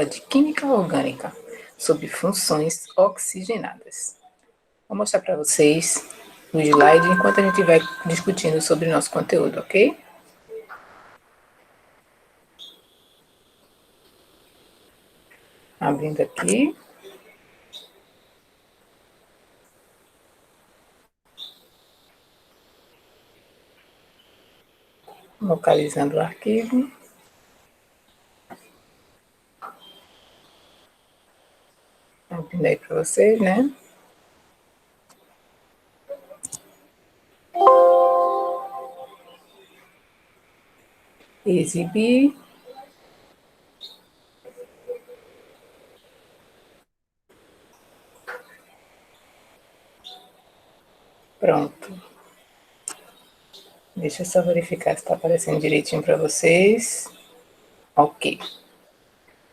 de Química Orgânica, sobre funções oxigenadas. Vou mostrar para vocês o slide enquanto a gente vai discutindo sobre o nosso conteúdo, ok? Abrindo aqui. Localizando o arquivo. Abrindo aí para vocês, né? Exibir. Pronto. Deixa eu só verificar se está aparecendo direitinho para vocês. Ok.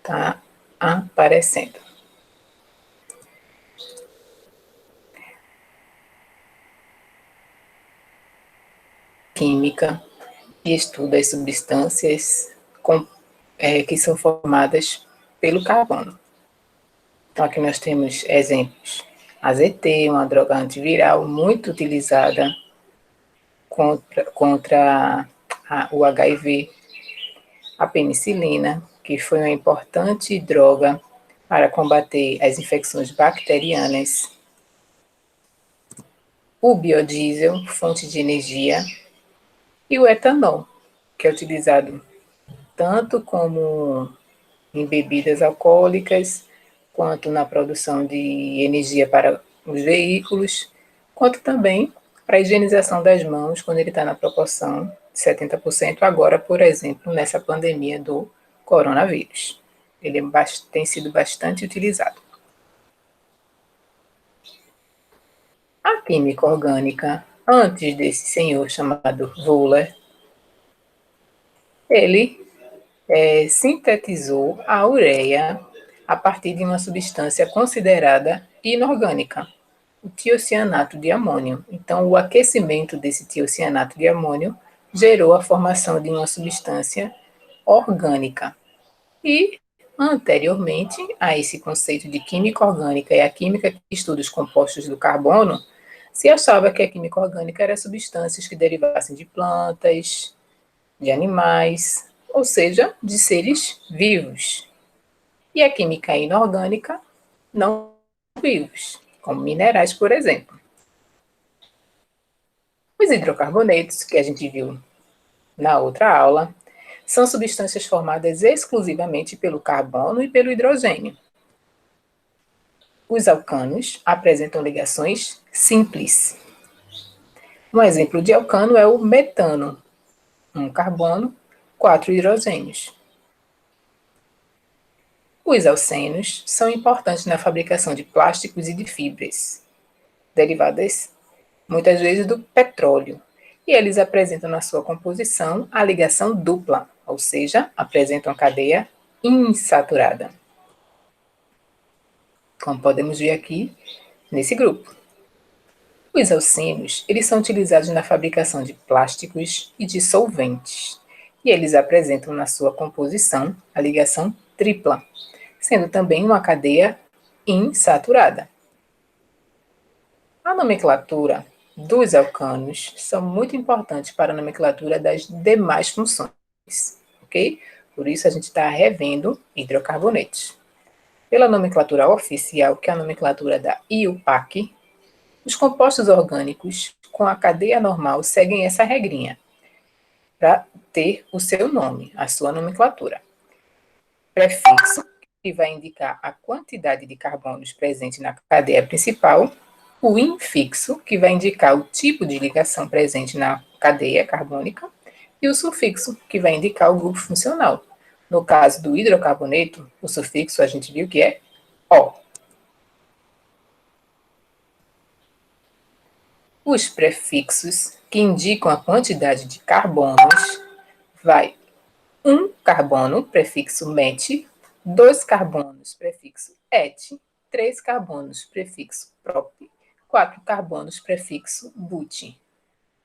Tá aparecendo. Química e estuda as substâncias que são formadas pelo carbono. Então, aqui nós temos exemplos. AZT, uma droga antiviral muito utilizada contra o HIV. A penicilina, que foi uma importante droga para combater as infecções bacterianas. O biodiesel, fonte de energia. E o etanol, que é utilizado tanto como em bebidas alcoólicas, quanto na produção de energia para os veículos, quanto também para a higienização das mãos, quando ele está na proporção de 70%, agora, por exemplo, nessa pandemia do coronavírus. Ele tem sido bastante utilizado. A química orgânica, antes desse senhor chamado Wöhler, ele sintetizou a ureia a partir de uma substância considerada inorgânica, o tiocianato de amônio. Então, o aquecimento desse tiocianato de amônio gerou a formação de uma substância orgânica. E, anteriormente a esse conceito de química orgânica e a química que estuda os compostos do carbono, se achava que a química orgânica era substâncias que derivassem de plantas, de animais, ou seja, de seres vivos. E a química inorgânica, não vivos, como minerais, por exemplo. Os hidrocarbonetos, que a gente viu na outra aula, são substâncias formadas exclusivamente pelo carbono e pelo hidrogênio. Os alcanos apresentam ligações simples. Um exemplo de alcano é o metano, um carbono, 4 hidrogênios. Os alcenos são importantes na fabricação de plásticos e de fibras, derivadas muitas vezes do petróleo, e eles apresentam na sua composição a ligação dupla, ou seja, apresentam a cadeia insaturada, como podemos ver aqui nesse grupo. Os alcenos, eles são utilizados na fabricação de plásticos e de solventes, e eles apresentam na sua composição a ligação tripla, sendo também uma cadeia insaturada. A nomenclatura dos alcanos são muito importantes para a nomenclatura das demais funções, ok? Por isso a gente está revendo hidrocarbonetos. Pela nomenclatura oficial, que é a nomenclatura da IUPAC, os compostos orgânicos com a cadeia normal seguem essa regrinha para ter o seu nome, a sua nomenclatura. Prefixo, que vai indicar a quantidade de carbonos presente na cadeia principal, o infixo, que vai indicar o tipo de ligação presente na cadeia carbônica, e o sufixo, que vai indicar o grupo funcional. No caso do hidrocarboneto, o sufixo a gente viu que é O. Os prefixos, que indicam a quantidade de carbonos, vai um carbono, prefixo met, 2 carbonos, prefixo et, 3 carbonos, prefixo prop, 4 carbonos, prefixo but.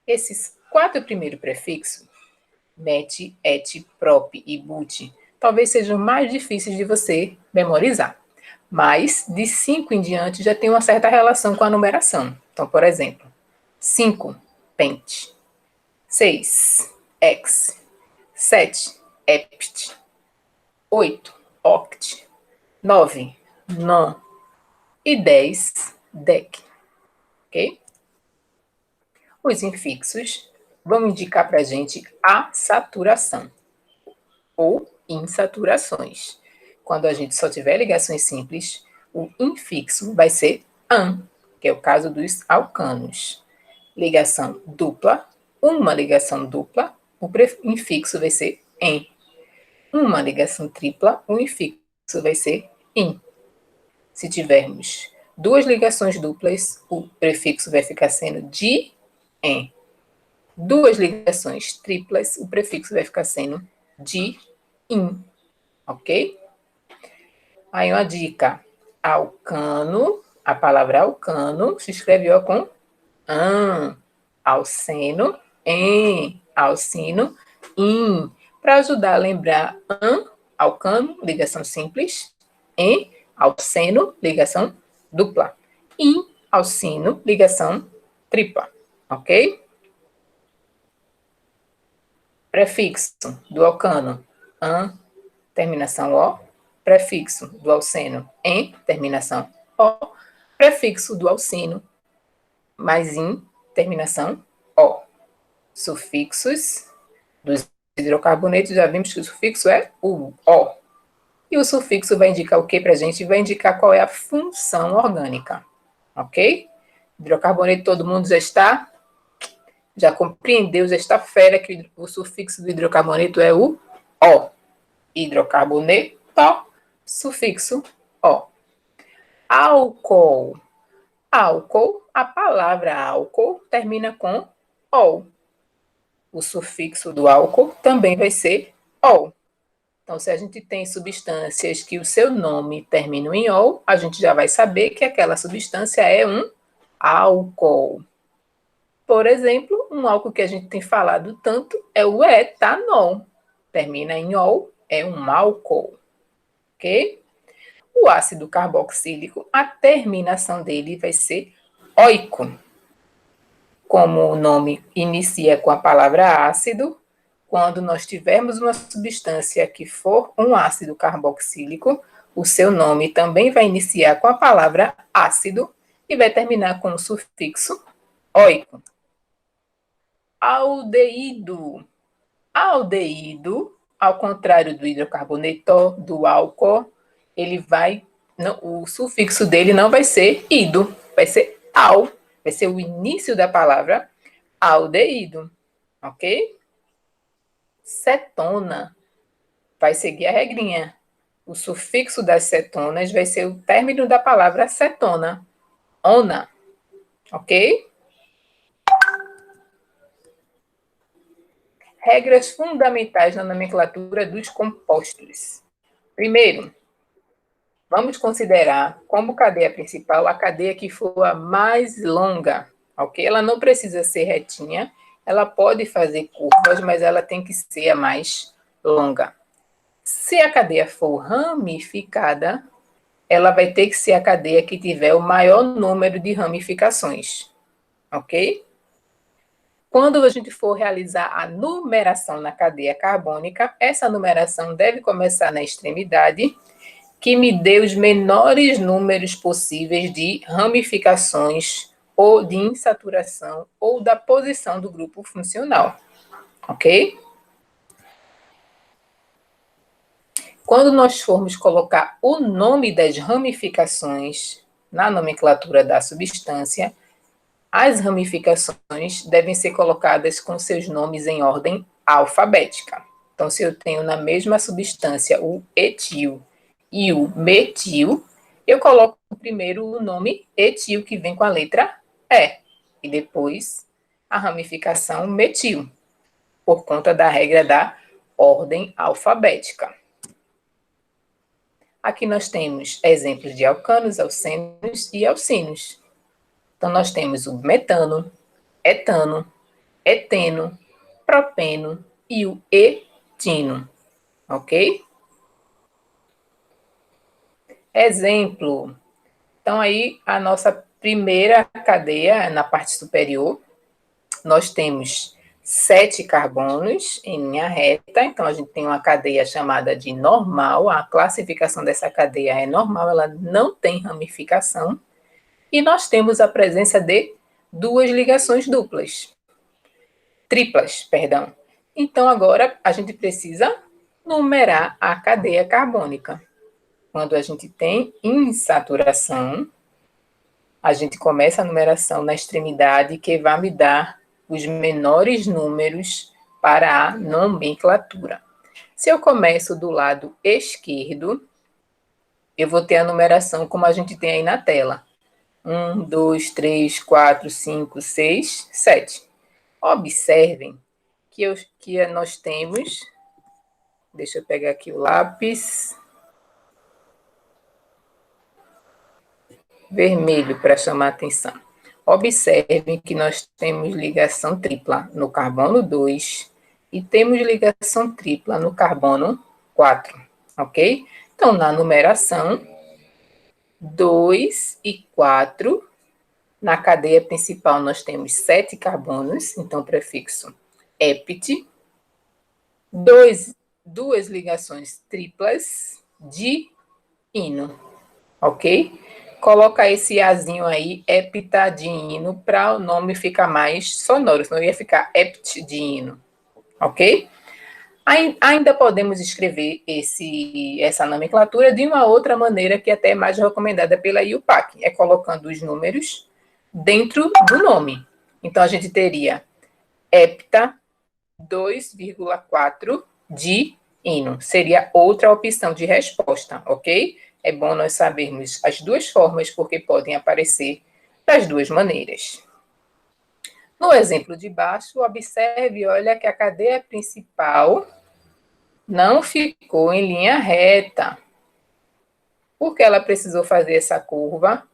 Esses 4 primeiros prefixos, met, et, prop e but, talvez sejam mais difíceis de você memorizar. Mas de 5 em diante já tem uma certa relação com a numeração. Então, por exemplo, 5, pent. 6, ex. 7, ept. 8, oct. 9, non. E 10, dec. Ok? Os infixos vão indicar para a gente a saturação ou insaturações. Quando a gente só tiver ligações simples, o infixo vai ser an, que é o caso dos alcanos. Ligação dupla, uma ligação dupla, o infixo vai ser em. Uma ligação tripla, o infixo vai ser in. Se tivermos duas ligações duplas, o prefixo vai ficar sendo de, em. Duas ligações triplas, o prefixo vai ficar sendo de, in. Ok? Aí uma dica. Alcano, a palavra alcano se escreve ó, com an. Alceno, em. Alcino, in. Para ajudar a lembrar an, alcano, ligação simples. Em, alceno, ligação dupla. In, alcino, ligação tripla. Ok? Prefixo do alcano, an, terminação O. Prefixo do alceno, em, terminação O. Prefixo do alcino, mais in, terminação O. Sufixos dos hidrocarbonetos, já vimos que o sufixo é o O. E o sufixo vai indicar o que para a gente? Vai indicar qual é a função orgânica. Ok? Hidrocarboneto, todo mundo já compreendeu, já está fera que o sufixo do hidrocarboneto é o O. Hidrocarboneto, sufixo O. Álcool. Álcool, a palavra álcool termina com OL. O sufixo do álcool também vai ser OL. Então, se a gente tem substâncias que o seu nome termina em OL, a gente já vai saber que aquela substância é um álcool. Por exemplo, um álcool que a gente tem falado tanto é o etanol. Termina em OL, é um álcool. Ok? O ácido carboxílico, a terminação dele vai ser oico. Como o nome inicia com a palavra ácido, quando nós tivermos uma substância que for um ácido carboxílico, o seu nome também vai iniciar com a palavra ácido e vai terminar com o sufixo oico. Aldeído. Aldeído, ao contrário do hidrocarboneto, do álcool, ele vai, não, o sufixo dele não vai ser ido, vai ser al, vai ser o início da palavra aldeído, ok? Cetona, vai seguir a regrinha. O sufixo das cetonas vai ser o término da palavra cetona, ona, ok? Regras fundamentais na nomenclatura dos compostos. Primeiro, vamos considerar como cadeia principal a cadeia que for a mais longa, ok? Ela não precisa ser retinha, ela pode fazer curvas, mas ela tem que ser a mais longa. Se a cadeia for ramificada, ela vai ter que ser a cadeia que tiver o maior número de ramificações, ok? Quando a gente for realizar a numeração na cadeia carbônica, essa numeração deve começar na extremidade, que me dê os menores números possíveis de ramificações ou de insaturação ou da posição do grupo funcional, ok? Quando nós formos colocar o nome das ramificações na nomenclatura da substância, as ramificações devem ser colocadas com seus nomes em ordem alfabética. Então, se eu tenho na mesma substância o etil e o metil, eu coloco primeiro o nome etil, que vem com a letra E, e depois a ramificação metil, por conta da regra da ordem alfabética. Aqui nós temos exemplos de alcanos, alcenos e alcinos. Então, nós temos o metano, etano, eteno, propeno e o etino, ok? Exemplo. Então, aí, a nossa primeira cadeia, na parte superior, nós temos 7 carbonos em linha reta, então a gente tem uma cadeia chamada de normal, a classificação dessa cadeia é normal, ela não tem ramificação, e nós temos a presença de 2 ligações triplas, perdão. Então agora a gente precisa numerar a cadeia carbônica. Quando a gente tem insaturação, a gente começa a numeração na extremidade que vai me dar os menores números para a nomenclatura. Se eu começo do lado esquerdo, eu vou ter a numeração como a gente tem aí na tela. 1, 2, 3, 4, 5, 6, 7. Observem que nós temos... Deixa eu pegar aqui o lápis vermelho para chamar a atenção. Observem que nós temos ligação tripla no carbono 2 e temos ligação tripla no carbono 4, ok? Então, na numeração, 2 e 4, na cadeia principal nós temos 7 carbonos, então prefixo ept, duas ligações triplas de ino, ok? Coloca esse azinho aí, heptadino, para o nome ficar mais sonoro, senão ia ficar heptidino, ok? Ainda podemos escrever essa nomenclatura de uma outra maneira que até é mais recomendada pela IUPAC, é colocando os números dentro do nome. Então, a gente teria hepta 2,4 de ino. Seria outra opção de resposta, ok? É bom nós sabermos as duas formas, porque podem aparecer das duas maneiras. No exemplo de baixo, observe, olha que a cadeia principal não ficou em linha reta. Por que ela precisou fazer essa curva?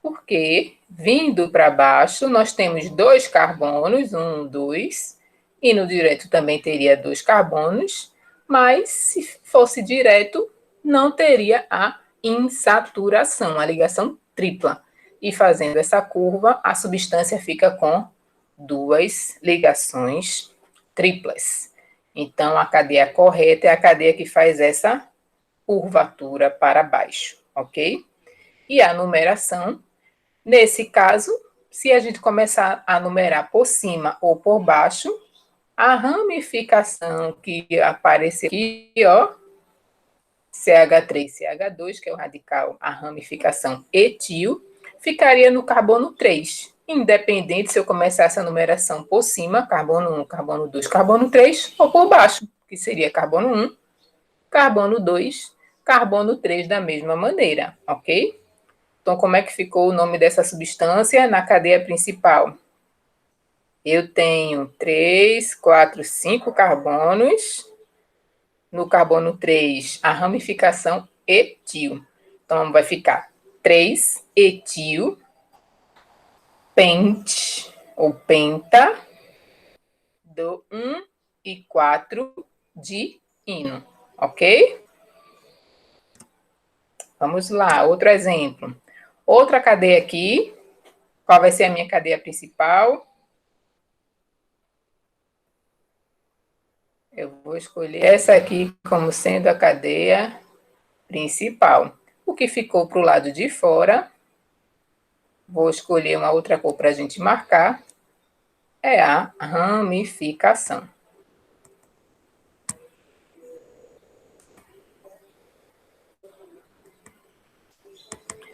Porque, vindo para baixo, nós temos 2 carbonos, 1, 2, e no direto também teria 2 carbonos, mas se fosse direto, não teria a insaturação, a ligação tripla. E fazendo essa curva, a substância fica com 2 ligações triplas. Então, a cadeia correta é a cadeia que faz essa curvatura para baixo, ok? E a numeração, nesse caso, se a gente começar a numerar por cima ou por baixo, a ramificação que aparece aqui, ó, CH3, CH2, que é o radical, a ramificação etil, ficaria no carbono 3. Independente se eu começasse a numeração por cima, carbono 1, carbono 2, carbono 3, ou por baixo, que seria carbono 1, carbono 2, carbono 3 da mesma maneira, ok? Então, como é que ficou o nome dessa substância na cadeia principal? Eu tenho 3, 4, 5 carbonos. No carbono 3, a ramificação etil. Então, vai ficar 3-etil, pent, ou penta, do 1 e 4 de ino, ok? Vamos lá, outro exemplo. Outra cadeia aqui. Qual vai ser a minha cadeia principal? Eu vou escolher essa aqui como sendo a cadeia principal. O que ficou para o lado de fora, vou escolher uma outra cor para a gente marcar, é a ramificação.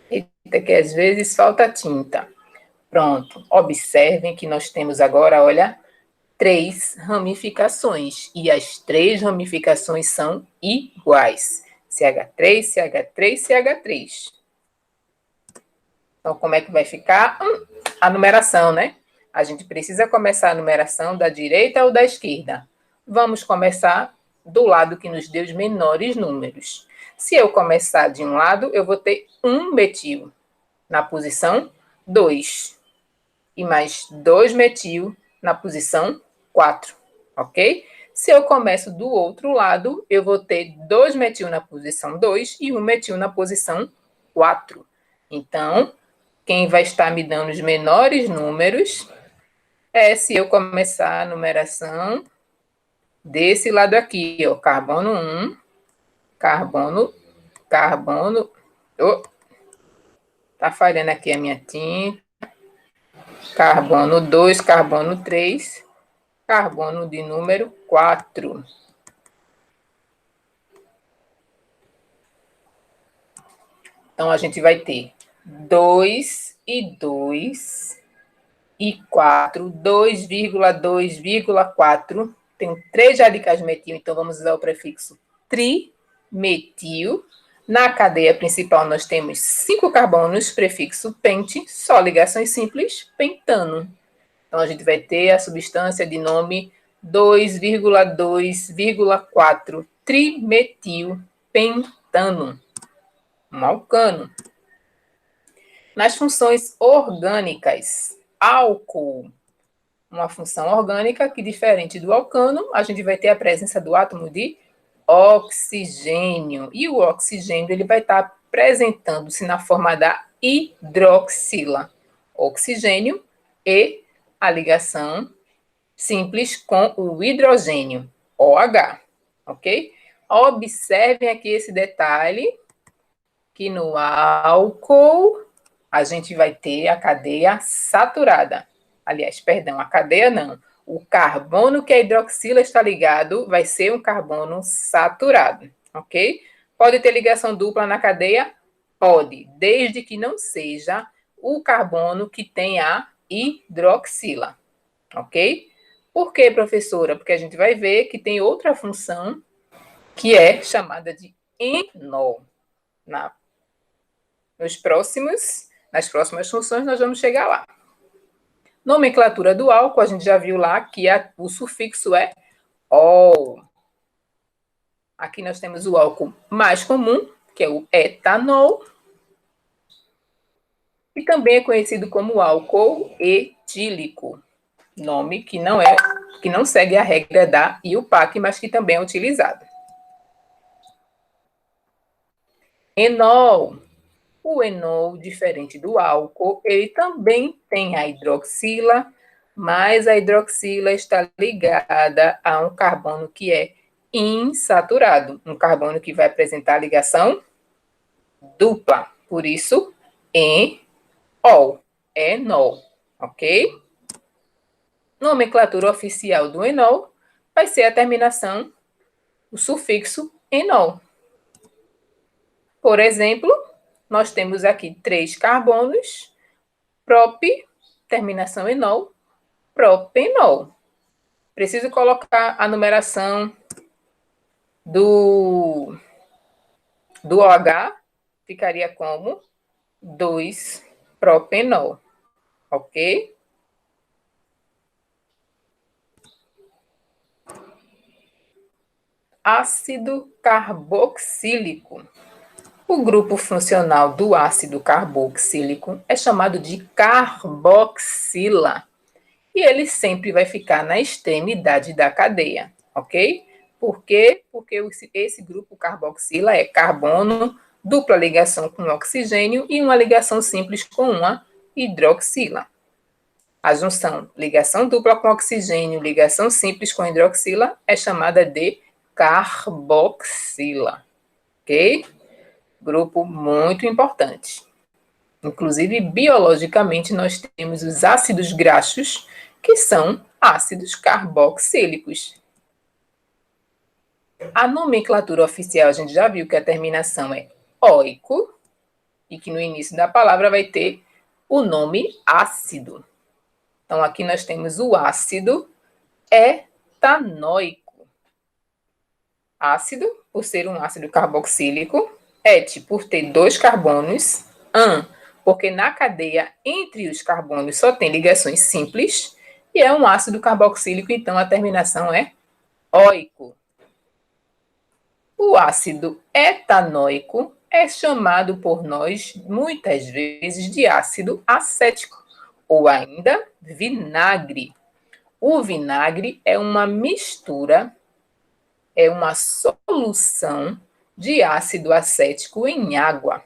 Eita, que às vezes falta tinta. Pronto, observem que nós temos agora, olha, 3 ramificações, e as 3 ramificações são iguais. CH3, CH3, CH3. Então, como é que vai ficar? A numeração, né? A gente precisa começar a numeração da direita ou da esquerda. Vamos começar do lado que nos deu os menores números. Se eu começar de um lado, eu vou ter 1 metil na posição 2. E mais 2 metil na posição 4, ok? Se eu começo do outro lado, eu vou ter 2 metil na posição 2 e 1 metil na posição 4. Então, quem vai estar me dando os menores números é se eu começar a numeração desse lado aqui, ó, carbono 1, carbono, oh, tá falhando aqui a minha tinta, carbono 2, carbono 3, carbono de número 4. Então, a gente vai ter 2 e 2 e 4, 2,2,4. Tem 3 radicais metil, então vamos usar o prefixo trimetil. Na cadeia principal, nós temos 5 carbonos, prefixo pente, só ligações simples, pentano. Então, a gente vai ter a substância de nome 2,2,4 trimetilpentano, um alcano. Nas funções orgânicas, álcool, uma função orgânica que, diferente do alcano, a gente vai ter a presença do átomo de oxigênio. E o oxigênio ele vai estar apresentando-se na forma da hidroxila. Oxigênio e a ligação simples com o hidrogênio, OH, ok? Observem aqui esse detalhe, que no álcool a gente vai ter a cadeia saturada. Aliás, perdão, a cadeia não. O carbono que a hidroxila está ligado vai ser um carbono saturado, ok? Pode ter ligação dupla na cadeia? Pode, desde que não seja o carbono que tem a hidroxila, ok? Por quê, professora? Porque a gente vai ver que tem outra função que é chamada de enol. Nas próximas funções nós vamos chegar lá. Nomenclatura do álcool, a gente já viu lá que o sufixo é ol. Aqui nós temos o álcool mais comum, que é o etanol, e também é conhecido como álcool etílico, nome que não segue a regra da IUPAC, mas que também é utilizado. Enol. O enol, diferente do álcool, ele também tem a hidroxila, mas a hidroxila está ligada a um carbono que é insaturado, um carbono que vai apresentar ligação dupla. Por isso, enol, enol, ok? Nomenclatura oficial do enol vai ser a terminação, o sufixo enol. Por exemplo, nós temos aqui 3 carbonos, prop, terminação enol, propenol. Preciso colocar a numeração do OH, ficaria como 2-propenol, ok? Ácido carboxílico. O grupo funcional do ácido carboxílico é chamado de carboxila. E ele sempre vai ficar na extremidade da cadeia, ok? Por quê? Porque esse grupo carboxila é carbono, dupla ligação com oxigênio e uma ligação simples com uma hidroxila. A junção ligação dupla com oxigênio, ligação simples com hidroxila é chamada de carboxila, ok? Grupo muito importante. Inclusive, biologicamente, nós temos os ácidos graxos, que são ácidos carboxílicos. A nomenclatura oficial, a gente já viu que a terminação é oico, e que no início da palavra vai ter o nome ácido. Então, aqui nós temos o ácido etanoico. Ácido, por ser um ácido carboxílico, et, por ter 2 carbonos, porque na cadeia entre os carbonos só tem ligações simples, e é um ácido carboxílico, então a terminação é oico. O ácido etanoico é chamado por nós, muitas vezes, de ácido acético, ou ainda vinagre. O vinagre é uma mistura, é uma solução de ácido acético em água.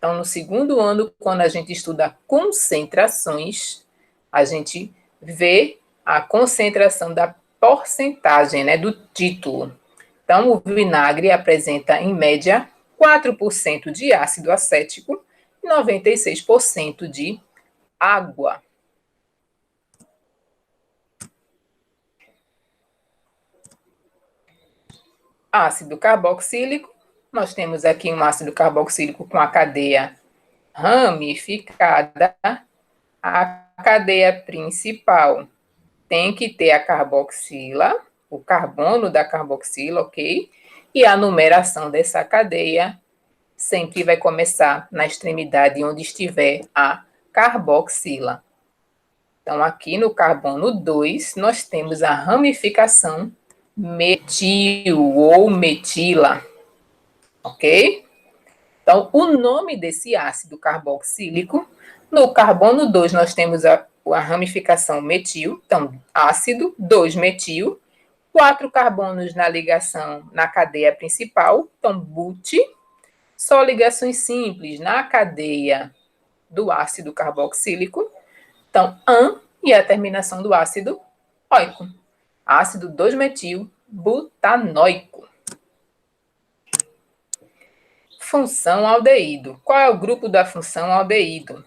Então, no segundo ano, quando a gente estuda concentrações, a gente vê a concentração da porcentagem, né, do título. Então, o vinagre apresenta, em média, 4% de ácido acético e 96% de água. Ácido carboxílico, nós temos aqui um ácido carboxílico com a cadeia ramificada. A cadeia principal tem que ter a carboxila, o carbono da carboxila, ok? E a numeração dessa cadeia sempre vai começar na extremidade onde estiver a carboxila. Então, aqui no carbono 2, nós temos a ramificação metil ou metila, ok? Então, o nome desse ácido carboxílico, no carbono 2 nós temos a ramificação metil, então, ácido 2-metil, 4 carbonos na ligação na cadeia principal, então, but, só ligações simples na cadeia do ácido carboxílico, então, an e a terminação do ácido óico. Ácido 2-metil butanoico. Função aldeído. Qual é o grupo da função aldeído?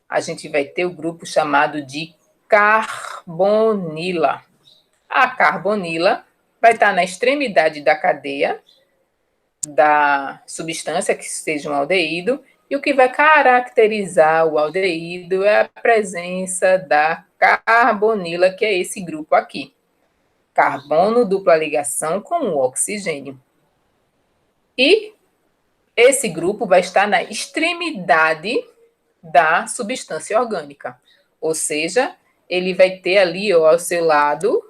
A gente vai ter o grupo chamado de carbonila. A carbonila vai estar na extremidade da cadeia da substância que seja um aldeído, e o que vai caracterizar o aldeído é a presença da carbonila, que é esse grupo aqui. Carbono, dupla ligação com o oxigênio. E esse grupo vai estar na extremidade da substância orgânica. Ou seja, ele vai ter ali ao seu lado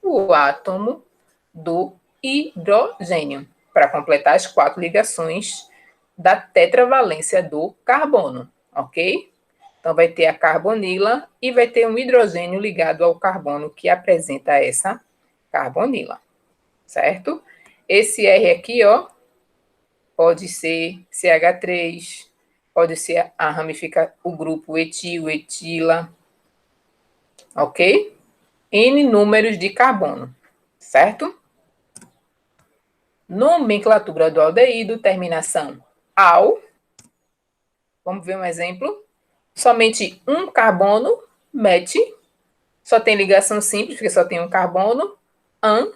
o átomo do hidrogênio, para completar as 4 ligações da tetravalência do carbono, ok? Então, vai ter a carbonila e vai ter um hidrogênio ligado ao carbono que apresenta essa carbonila, certo? Esse R aqui, ó, pode ser CH3, pode ser a ramifica, o grupo etil, etila, ok? N números de carbono, certo? Nomenclatura do aldeído, terminação al. Vamos ver um exemplo. Somente um carbono, met, só tem ligação simples, porque só tem um carbono, an,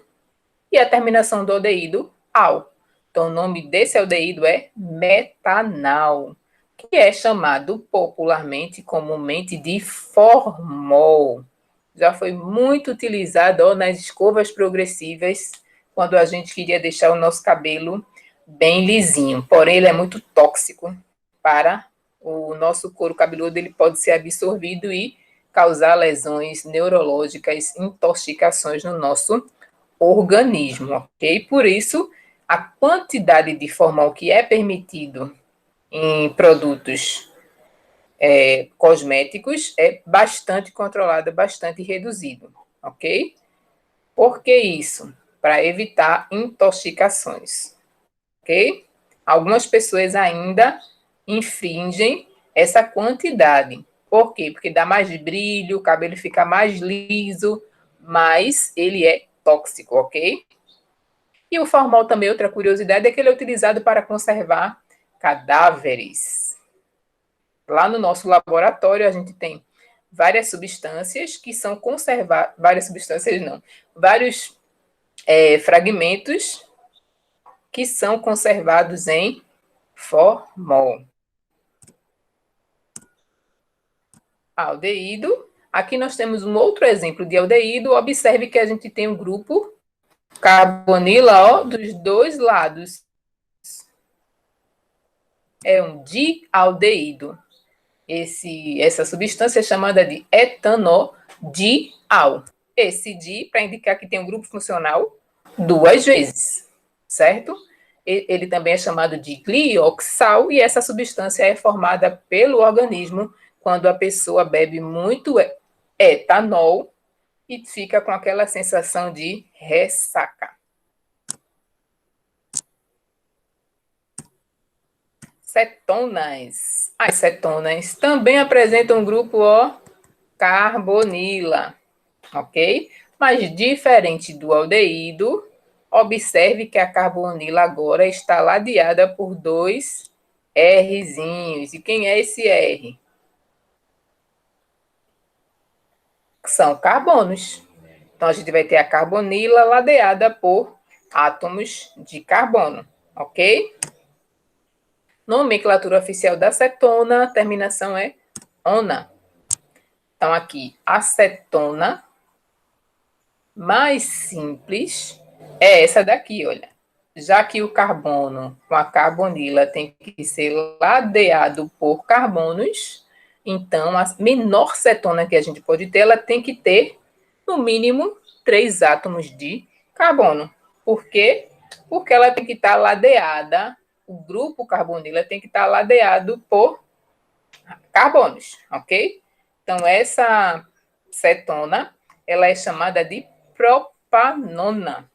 e a terminação do aldeído, al. Então, o nome desse aldeído é metanal, que é chamado popularmente, comumente, de formol. Já foi muito utilizado ó, nas escovas progressivas, quando a gente queria deixar o nosso cabelo bem lisinho. Porém, ele é muito tóxico para o nosso couro cabeludo, ele pode ser absorvido e causar lesões neurológicas, intoxicações no nosso organismo, ok? Por isso, a quantidade de formol que é permitido em produtos cosméticos é bastante controlado, bastante reduzido, ok? Por que isso? Para evitar intoxicações, ok? Algumas pessoas ainda infringem essa quantidade. Por quê? Porque dá mais brilho, o cabelo fica mais liso, mas ele é tóxico, ok? E o formol também, outra curiosidade, é que ele é utilizado para conservar cadáveres. Lá no nosso laboratório, a gente tem várias substâncias que são conservadas, várias substâncias não, vários fragmentos que são conservados em formol. Aldeído. Aqui nós temos um outro exemplo de aldeído. Observe que a gente tem um grupo carbonila, ó, dos dois lados. É um dialdeído. Essa substância é chamada de etanodial. Esse di, para indicar que tem um grupo funcional, 2 vezes, certo? Ele também é chamado de glioxal, e essa substância é formada pelo organismo quando a pessoa bebe muito etanol e fica com aquela sensação de ressaca. Cetonas. As cetonas também apresentam um grupo O carbonila, ok? Mas diferente do aldeído, observe que a carbonila agora está ladeada por dois Rzinhos. E quem é esse R? São carbonos. Então, a gente vai ter a carbonila ladeada por átomos de carbono, ok? Nomenclatura oficial da cetona, a terminação é ona. Então, aqui, acetona mais simples é essa daqui, olha. Já que o carbono com a carbonila tem que ser ladeado por carbonos, então a menor cetona que a gente pode ter, ela tem que ter, no mínimo, 3 átomos de carbono. Por quê? Porque ela tem que estar ladeada, o grupo carbonila tem que estar ladeado por carbonos, ok? Então, essa cetona, ela é chamada de propanona.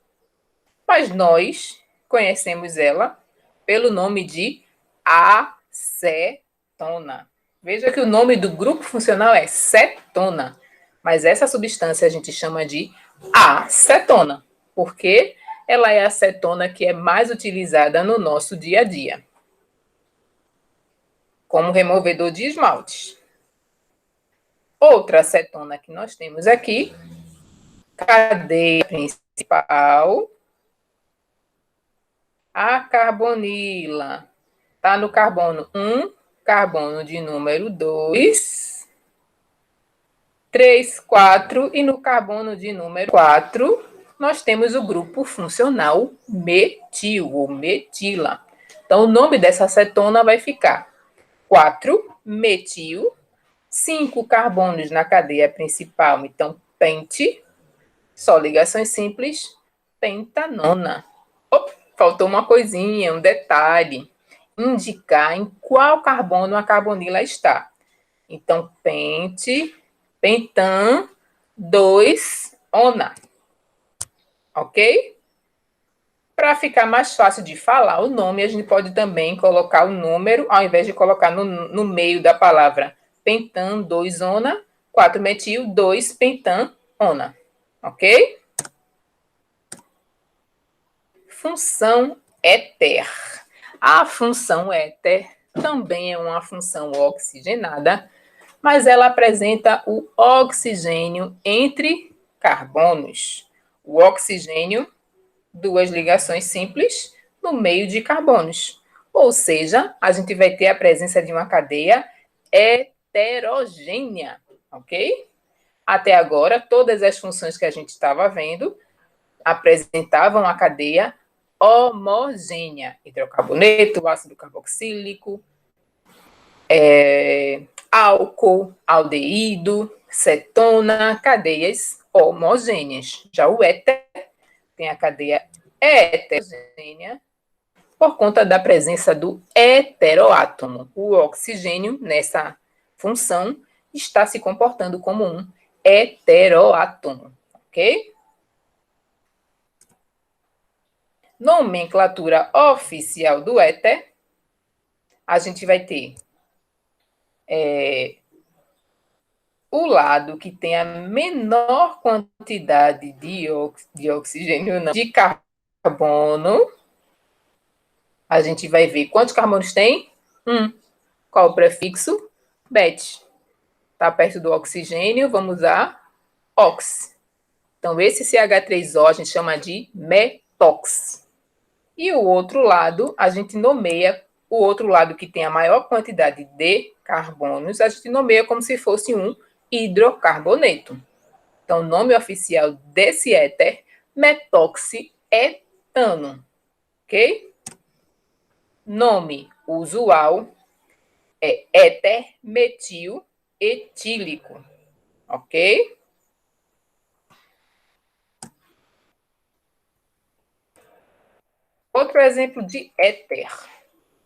Mas nós conhecemos ela pelo nome de acetona. Veja que o nome do grupo funcional é cetona, mas essa substância a gente chama de acetona, porque ela é a acetona que é mais utilizada no nosso dia a dia, como removedor de esmaltes. Outra acetona que nós temos aqui, cadeia principal, a carbonila. Está no carbono 1, carbono de número 2, 3, 4, e no carbono de número 4, nós temos o grupo funcional metil, ou metila. Então, o nome dessa acetona vai ficar 4-metil, 5 carbonos na cadeia principal, então pente, só ligações simples, pentanona. Opa, faltou uma coisinha, um detalhe. Indicar em qual carbono a carbonila está. Então, pente, pentan, 2, ona. Ok? Para ficar mais fácil de falar o nome, a gente pode também colocar o número, ao invés de colocar no meio da palavra pentan, 2, ona, 4-metil, 2, pentan, ona. Ok? Função éter. A função éter também é uma função oxigenada, mas ela apresenta o oxigênio entre carbonos. O oxigênio, duas ligações simples no meio de carbonos. Ou seja, a gente vai ter a presença de uma cadeia heterogênea, ok? Até agora, todas as funções que a gente estava vendo apresentavam a cadeia homogênea, hidrocarboneto, ácido carboxílico, álcool, aldeído, cetona, cadeias homogêneas. Já o éter tem a cadeia heterogênea por conta da presença do heteroátomo. O oxigênio, nessa função, está se comportando como um heteroátomo, ok? Nomenclatura oficial do éter, a gente vai ter o lado que tem a menor quantidade de oxigênio, não, de carbono. A gente vai ver quantos carbonos tem? Qual o prefixo? Bet. Está perto do oxigênio, vamos usar ox. Então, esse CH3O a gente chama de metox. E o outro lado, a gente nomeia o outro lado que tem a maior quantidade de carbonos, a gente nomeia como se fosse um hidrocarboneto. Então, o nome oficial desse éter, metoxietano, ok? Nome usual é éter metil etílico, ok? Outro exemplo de éter.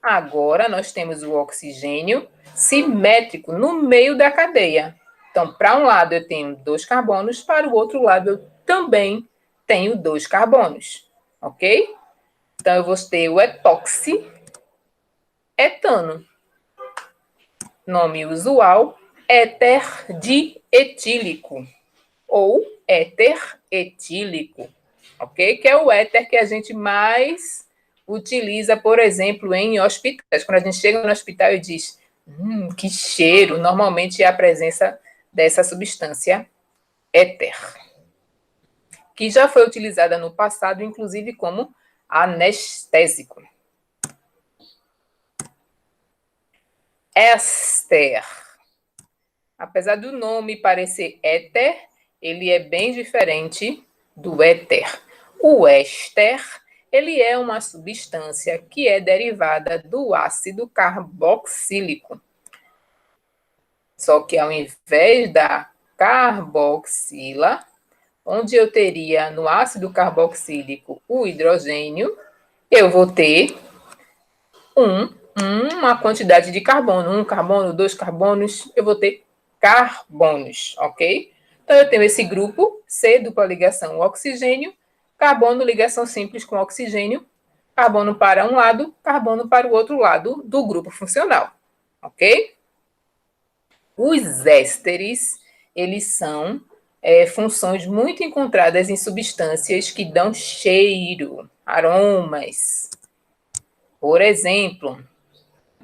Agora, nós temos o oxigênio simétrico no meio da cadeia. Então, para um lado eu tenho 2 carbonos, para o outro lado eu também tenho 2 carbonos, ok? Então, eu vou ter o etoxi, etano. Nome usual, éter dietílico ou éter etílico, ok? Que é o éter que a gente mais utiliza, por exemplo, em hospitais. Quando a gente chega no hospital e diz, que cheiro, normalmente é a presença dessa substância éter, que já foi utilizada no passado, inclusive como anestésico. Éster. Apesar do nome parecer éter, ele é bem diferente do éter. O éster, ele é uma substância que é derivada do ácido carboxílico. Só que ao invés da carboxila, onde eu teria no ácido carboxílico o hidrogênio, eu vou ter uma quantidade de carbono, um carbono, dois carbonos, eu vou ter carbonos, ok? Então, eu tenho esse grupo, C, dupla ligação, oxigênio, carbono, ligação simples com oxigênio, carbono para um lado, carbono para o outro lado do grupo funcional, ok? Os ésteres, eles são funções muito encontradas em substâncias que dão cheiro, aromas. Por exemplo,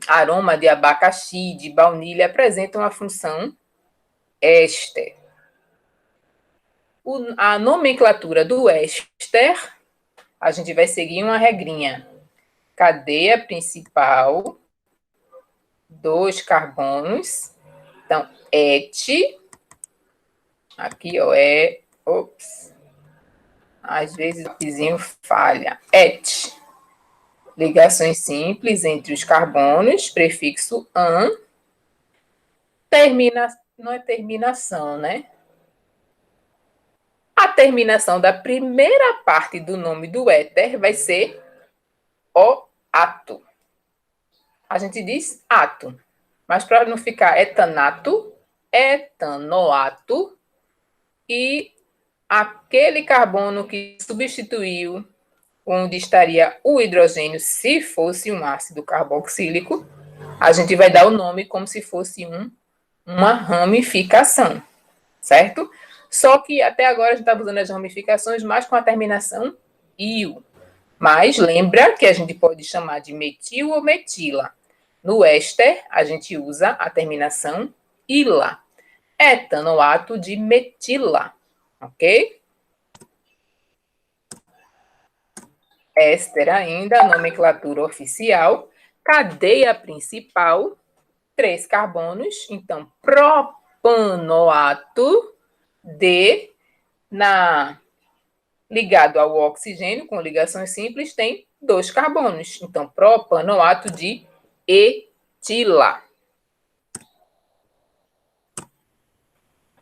aroma de abacaxi, de baunilha, apresentam a função éster. A nomenclatura do éster, a gente vai seguir uma regrinha. Cadeia principal, 2 carbonos. Então, et, aqui, ó, às vezes o vizinho falha. Et, ligações simples entre os carbonos, prefixo an, não é terminação, né? A terminação da primeira parte do nome do éter vai ser o ato. A gente diz ato, mas para não ficar etanato, etanoato, e aquele carbono que substituiu onde estaria o hidrogênio, se fosse um ácido carboxílico, a gente vai dar o nome como se fosse uma ramificação, certo? Só que até agora a gente está usando as ramificações mais com a terminação -io. Mas lembra que a gente pode chamar de metil ou metila. No éster, a gente usa a terminação -ila. Etanoato de metila, ok? Éster ainda, nomenclatura oficial. Cadeia principal, 3 carbonos. Então, propanoato de, ligado ao oxigênio, com ligações simples, tem 2 carbonos. Então, propanoato de etila.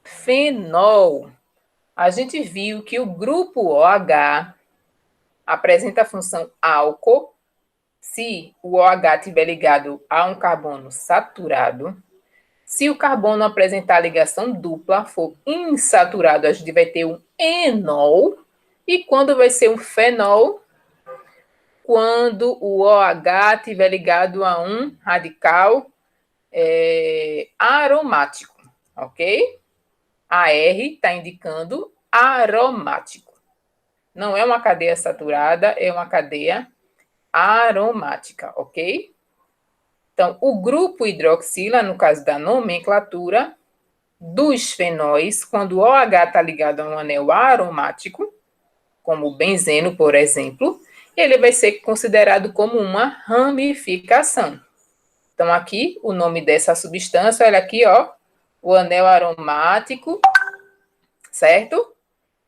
Fenol. A gente viu que o grupo OH apresenta a função álcool se o OH estiver ligado a um carbono saturado. Se o carbono apresentar ligação dupla, for insaturado, a gente vai ter um enol. E quando vai ser um fenol? Quando o OH estiver ligado a um radical aromático, ok? A R está indicando aromático. Não é uma cadeia saturada, é uma cadeia aromática, ok? Então, o grupo hidroxila, no caso da nomenclatura, dos fenóis, quando o OH está ligado a um anel aromático, como o benzeno, por exemplo, ele vai ser considerado como uma ramificação. Então, aqui, o nome dessa substância, olha aqui, ó, o anel aromático, certo?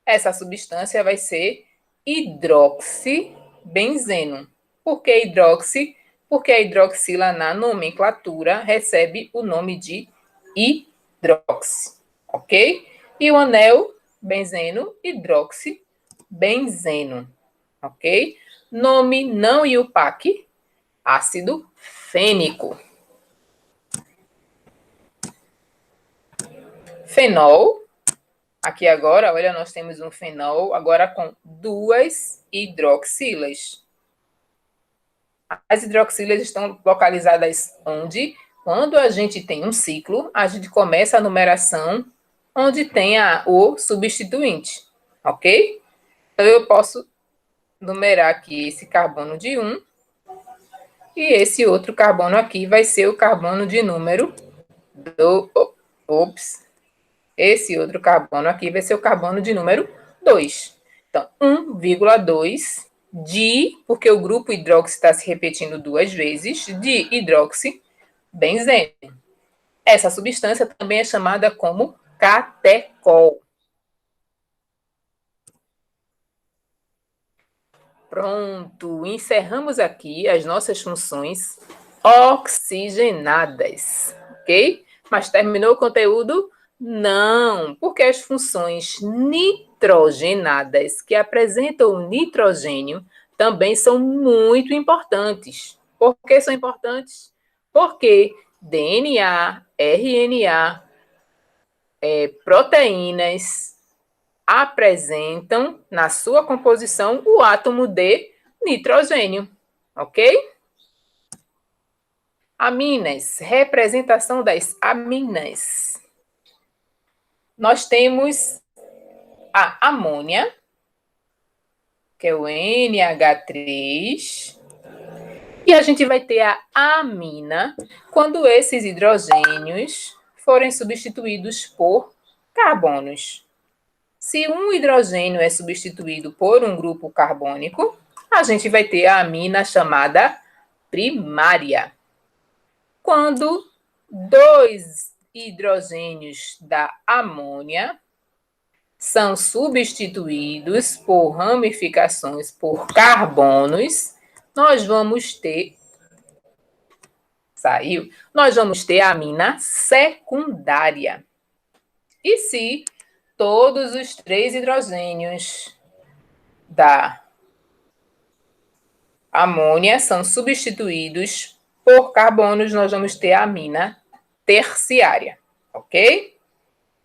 Essa substância vai ser hidroxibenzeno. Por que hidroxi? Porque a hidroxila, na nomenclatura, recebe o nome de hidroxi, ok? E o anel benzeno, hidroxibenzeno, ok? Nome não IUPAC, ácido fênico. Fenol. Aqui agora, olha, nós temos um fenol, agora com 2 hidroxilas. As hidroxilas estão localizadas onde? Quando a gente tem um ciclo, a gente começa a numeração onde tem o substituinte, ok? Então, eu posso numerar aqui esse carbono de 1, e esse outro carbono aqui vai ser o carbono de número esse outro carbono aqui vai ser o carbono de número 2. Então, 1,2 porque o grupo hidróxido está se repetindo 2 vezes, de hidroxibenzeno. Essa substância também é chamada como catecol. Pronto, encerramos aqui as nossas funções oxigenadas, ok? Mas terminou o conteúdo? Não, porque as funções nitrogenadas, que apresentam o nitrogênio, também são muito importantes. Por que são importantes? Porque DNA, RNA, proteínas apresentam na sua composição o átomo de nitrogênio, ok? Aminas, representação das aminas. Nós temos a amônia, que é o NH3, e a gente vai ter a amina quando esses hidrogênios forem substituídos por carbonos. Se um hidrogênio é substituído por um grupo carbônico, a gente vai ter a amina chamada primária. Quando 2 hidrogênios da amônia são substituídos por ramificações por carbonos, nós vamos ter a amina secundária. E se todos os 3 hidrogênios da amônia são substituídos por carbonos, nós vamos ter a amina terciária, ok?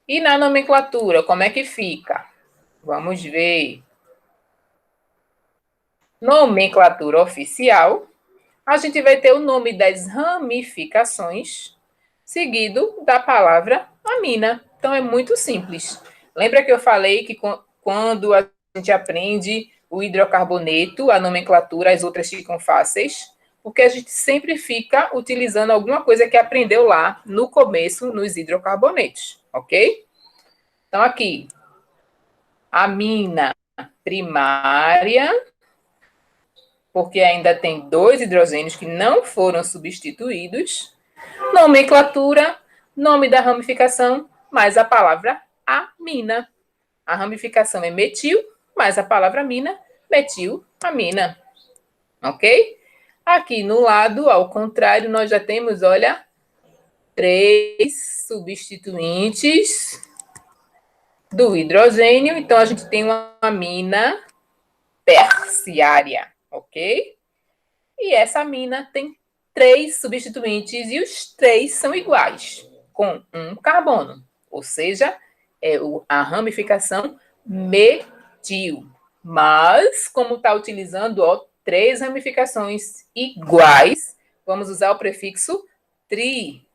E na nomenclatura, como é que fica? Vamos ver. Nomenclatura oficial, a gente vai ter o nome das ramificações, seguido da palavra amina. Então, é muito simples. Lembra que eu falei que quando a gente aprende o hidrocarboneto, a nomenclatura, as outras ficam fáceis? Porque a gente sempre fica utilizando alguma coisa que aprendeu lá no começo, nos hidrocarbonetos, ok? Então, aqui, amina primária, porque ainda tem 2 hidrogênios que não foram substituídos. Nomenclatura, nome da ramificação, mais a palavra amina. A ramificação é metil, mais a palavra amina, metilamina. Ok? Aqui no lado, ao contrário, nós já temos, olha, 3 substituintes do hidrogênio. Então, a gente tem uma amina terciária, ok? E essa amina tem 3 substituintes e os 3 são iguais, com um carbono. Ou seja, é a ramificação metil. Mas, como está utilizando 3 ramificações iguais, vamos usar o prefixo tri.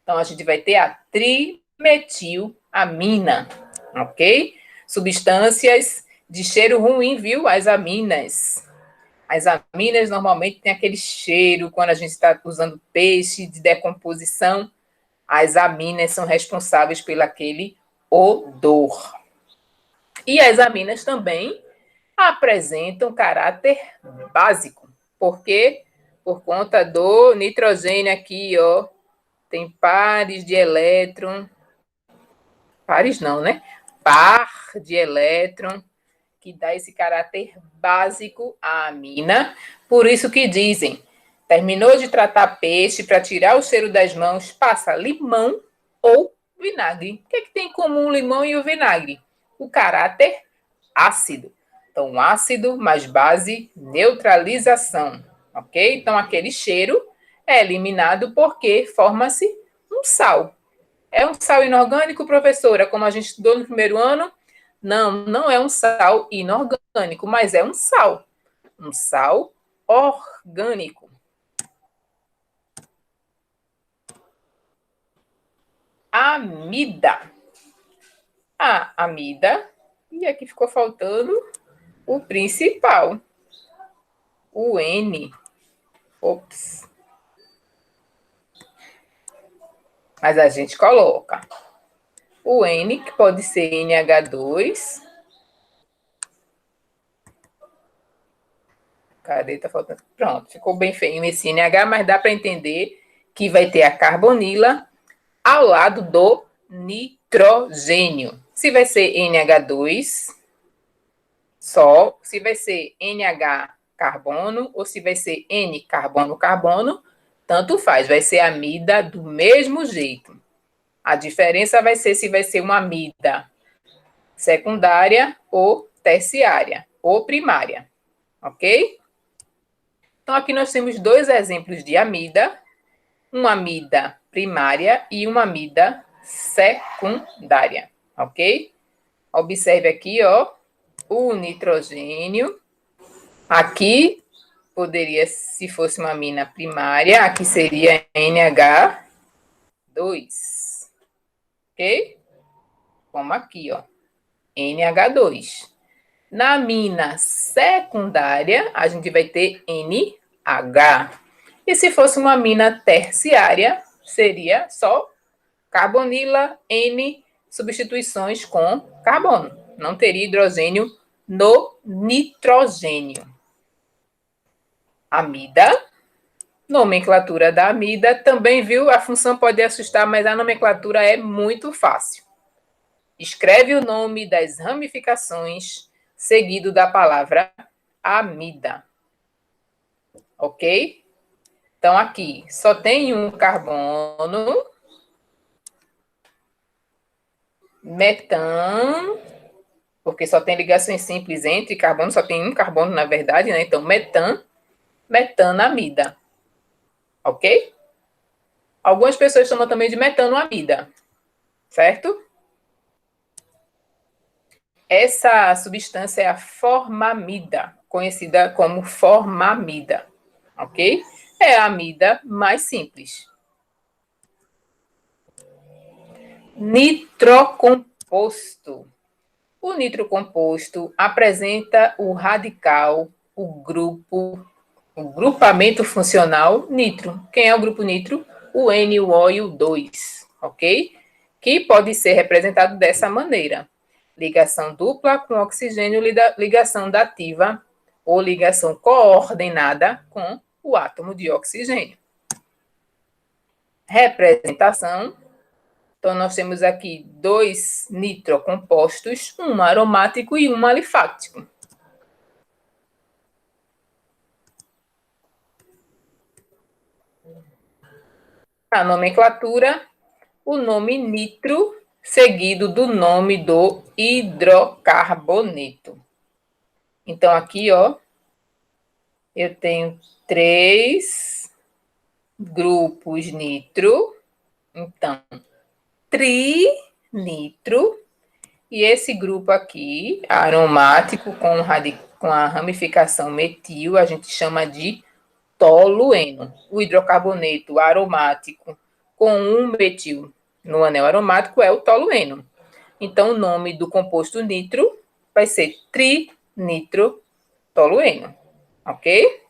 Então, a gente vai ter a trimetilamina, ok? Substâncias de cheiro ruim, viu? As aminas. As aminas normalmente têm aquele cheiro quando a gente está usando peixe de decomposição. As aminas são responsáveis pelo aquele odor. E as aminas também apresentam caráter básico. Por quê? Por conta do nitrogênio aqui, ó. Tem pares de elétron. Pares não, né? Par de elétron, que dá esse caráter básico à amina. Por isso que dizem, terminou de tratar peixe, para tirar o cheiro das mãos, passa limão ou vinagre. O que tem em comum o limão e o vinagre? O caráter ácido. Então, ácido mais base, neutralização, ok? Então, aquele cheiro é eliminado porque forma-se um sal. É um sal inorgânico, professora, como a gente estudou no primeiro ano? Não, não é um sal inorgânico, mas é um sal. Um sal orgânico, amida. A amida, e aqui ficou faltando o principal, o N. Ops. Mas a gente coloca o N, que pode ser NH2. Cadê? Tá faltando. Pronto, ficou bem feio esse NH, mas dá para entender que vai ter a carbonila ao lado do nitrogênio. Se vai ser NH2 só, se vai ser NH carbono ou se vai ser N carbono, tanto faz, vai ser amida do mesmo jeito. A diferença vai ser se vai ser uma amida secundária ou terciária ou primária, ok? Então, aqui nós temos dois exemplos de amida, uma amida primária e uma amida secundária, ok? Observe aqui, ó, o nitrogênio. Aqui poderia, se fosse uma amina primária, aqui seria NH2, ok? Como aqui, ó, NH2. Na amina secundária, a gente vai ter NH. E se fosse uma amina terciária, seria só carbonila, N, substituições com carbono. Não teria hidrogênio no nitrogênio. Amida, nomenclatura da amida, também viu, a função pode assustar, mas a nomenclatura é muito fácil. Escreve o nome das ramificações seguido da palavra amida. Ok? Então, aqui só tem um carbono, metano, porque só tem ligações simples entre carbono, só tem um carbono, na verdade, né? Então, metanamida. Ok? Algumas pessoas chamam também de metanoamida, certo? Essa substância é a formamida, conhecida como formamida, ok? É a amida mais simples. Nitrocomposto. O nitrocomposto apresenta o radical, o grupamento funcional nitro. Quem é o grupo nitro? O N, o O e o 2, ok? Que pode ser representado dessa maneira. Ligação dupla com oxigênio, ligação dativa ou ligação coordenada com o átomo de oxigênio. Representação. Então, nós temos aqui dois nitrocompostos, um aromático e um alifático. A nomenclatura, o nome nitro, seguido do nome do hidrocarboneto. Então, aqui, ó, eu tenho 3 grupos nitro. Então, trinitro. E esse grupo aqui, aromático, com a ramificação metil, a gente chama de tolueno. O hidrocarboneto aromático com um metil no anel aromático é o tolueno. Então, o nome do composto nitro vai ser trinitrotolueno, ok?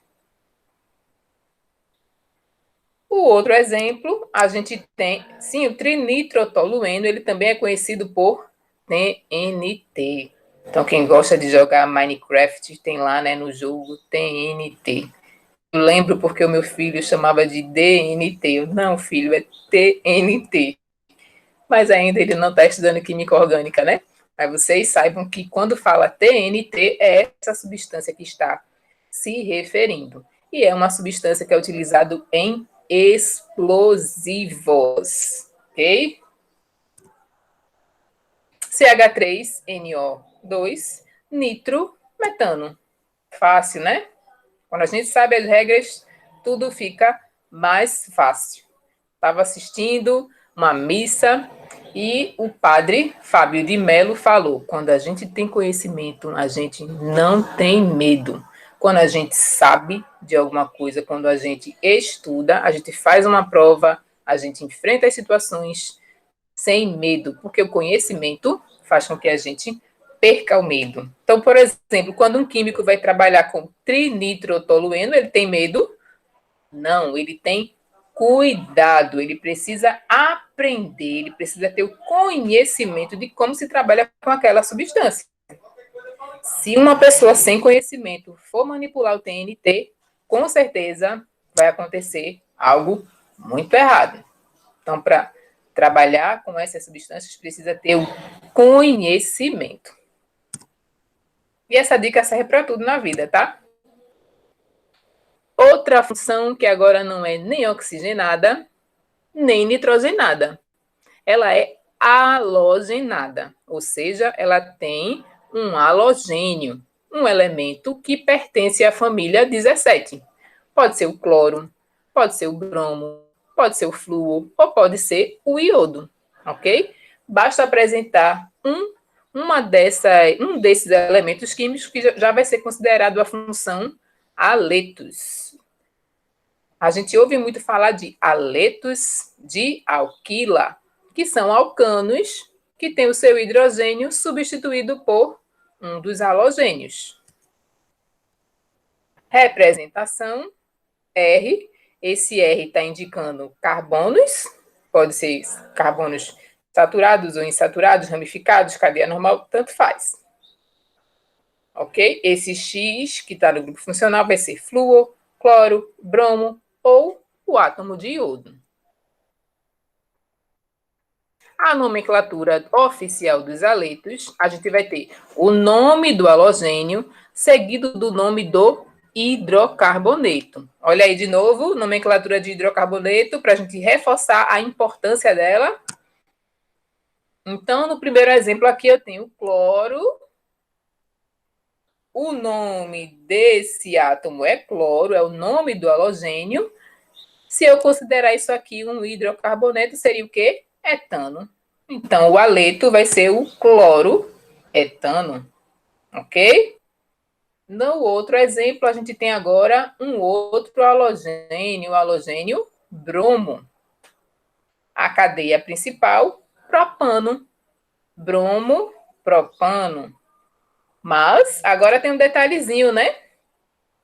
O outro exemplo, a gente tem, sim, o trinitrotolueno, ele também é conhecido por TNT. Então, quem gosta de jogar Minecraft, tem lá, né, no jogo TNT. Eu lembro porque o meu filho chamava de DNT. Eu, não, filho, é TNT. Mas ainda ele não está estudando química orgânica, né? Mas vocês saibam que quando fala TNT, é essa substância que está se referindo. E é uma substância que é utilizada em explosivos, ok? CH3NO2, nitrometano. Fácil, né? Quando a gente sabe as regras, tudo fica mais fácil. Estava assistindo uma missa e o padre Fábio de Mello falou: quando a gente tem conhecimento, a gente não tem medo. Quando a gente sabe de alguma coisa, quando a gente estuda, a gente faz uma prova, a gente enfrenta as situações sem medo, porque o conhecimento faz com que a gente perca o medo. Então, por exemplo, quando um químico vai trabalhar com trinitrotolueno, ele tem medo? Não, ele tem cuidado, ele precisa aprender, ele precisa ter o conhecimento de como se trabalha com aquela substância. Se uma pessoa sem conhecimento for manipular o TNT, com certeza vai acontecer algo muito errado. Então, para trabalhar com essas substâncias, precisa ter o conhecimento. E essa dica serve para tudo na vida, tá? Outra função que agora não é nem oxigenada, nem nitrogenada. Ela é halogenada, ou seja, ela tem um halogênio, um elemento que pertence à família 17. Pode ser o cloro, pode ser o bromo, pode ser o flúor ou pode ser o iodo, ok? Basta apresentar um desses elementos químicos que já vai ser considerado a função haletos. A gente ouve muito falar de haletos de alquila, que são alcanos que têm o seu hidrogênio substituído por um dos halogênios. Representação R. Esse R está indicando carbonos, pode ser carbonos saturados ou insaturados, ramificados, cadeia normal, tanto faz. Ok? Esse X, que está no grupo funcional, vai ser flúor, cloro, bromo ou o átomo de iodo. A nomenclatura oficial dos haletos, a gente vai ter o nome do halogênio, seguido do nome do hidrocarboneto. Olha aí de novo, nomenclatura de hidrocarboneto, para a gente reforçar a importância dela. Então, no primeiro exemplo aqui, eu tenho cloro. O nome desse átomo é cloro, é o nome do halogênio. Se eu considerar isso aqui um hidrocarboneto, seria o quê? Etano. Então, o haleto vai ser o cloroetano, ok? No outro exemplo, a gente tem agora um outro halogênio, o halogênio bromo. A cadeia principal, propano. Bromo, propano. Mas, agora tem um detalhezinho, né?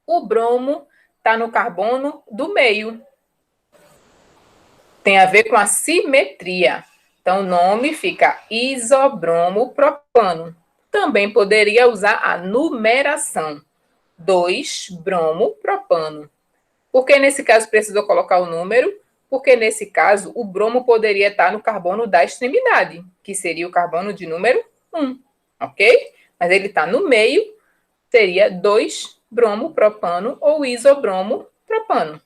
O bromo está no carbono do meio. Tem a ver com a simetria. Então, o nome fica isobromo-propano. Também poderia usar a numeração 2-bromo-propano. Por que nesse caso precisou colocar o número? Porque nesse caso o bromo poderia estar no carbono da extremidade, que seria o carbono de número 1, ok? Mas ele está no meio, seria 2-bromo-propano ou isobromo-propano.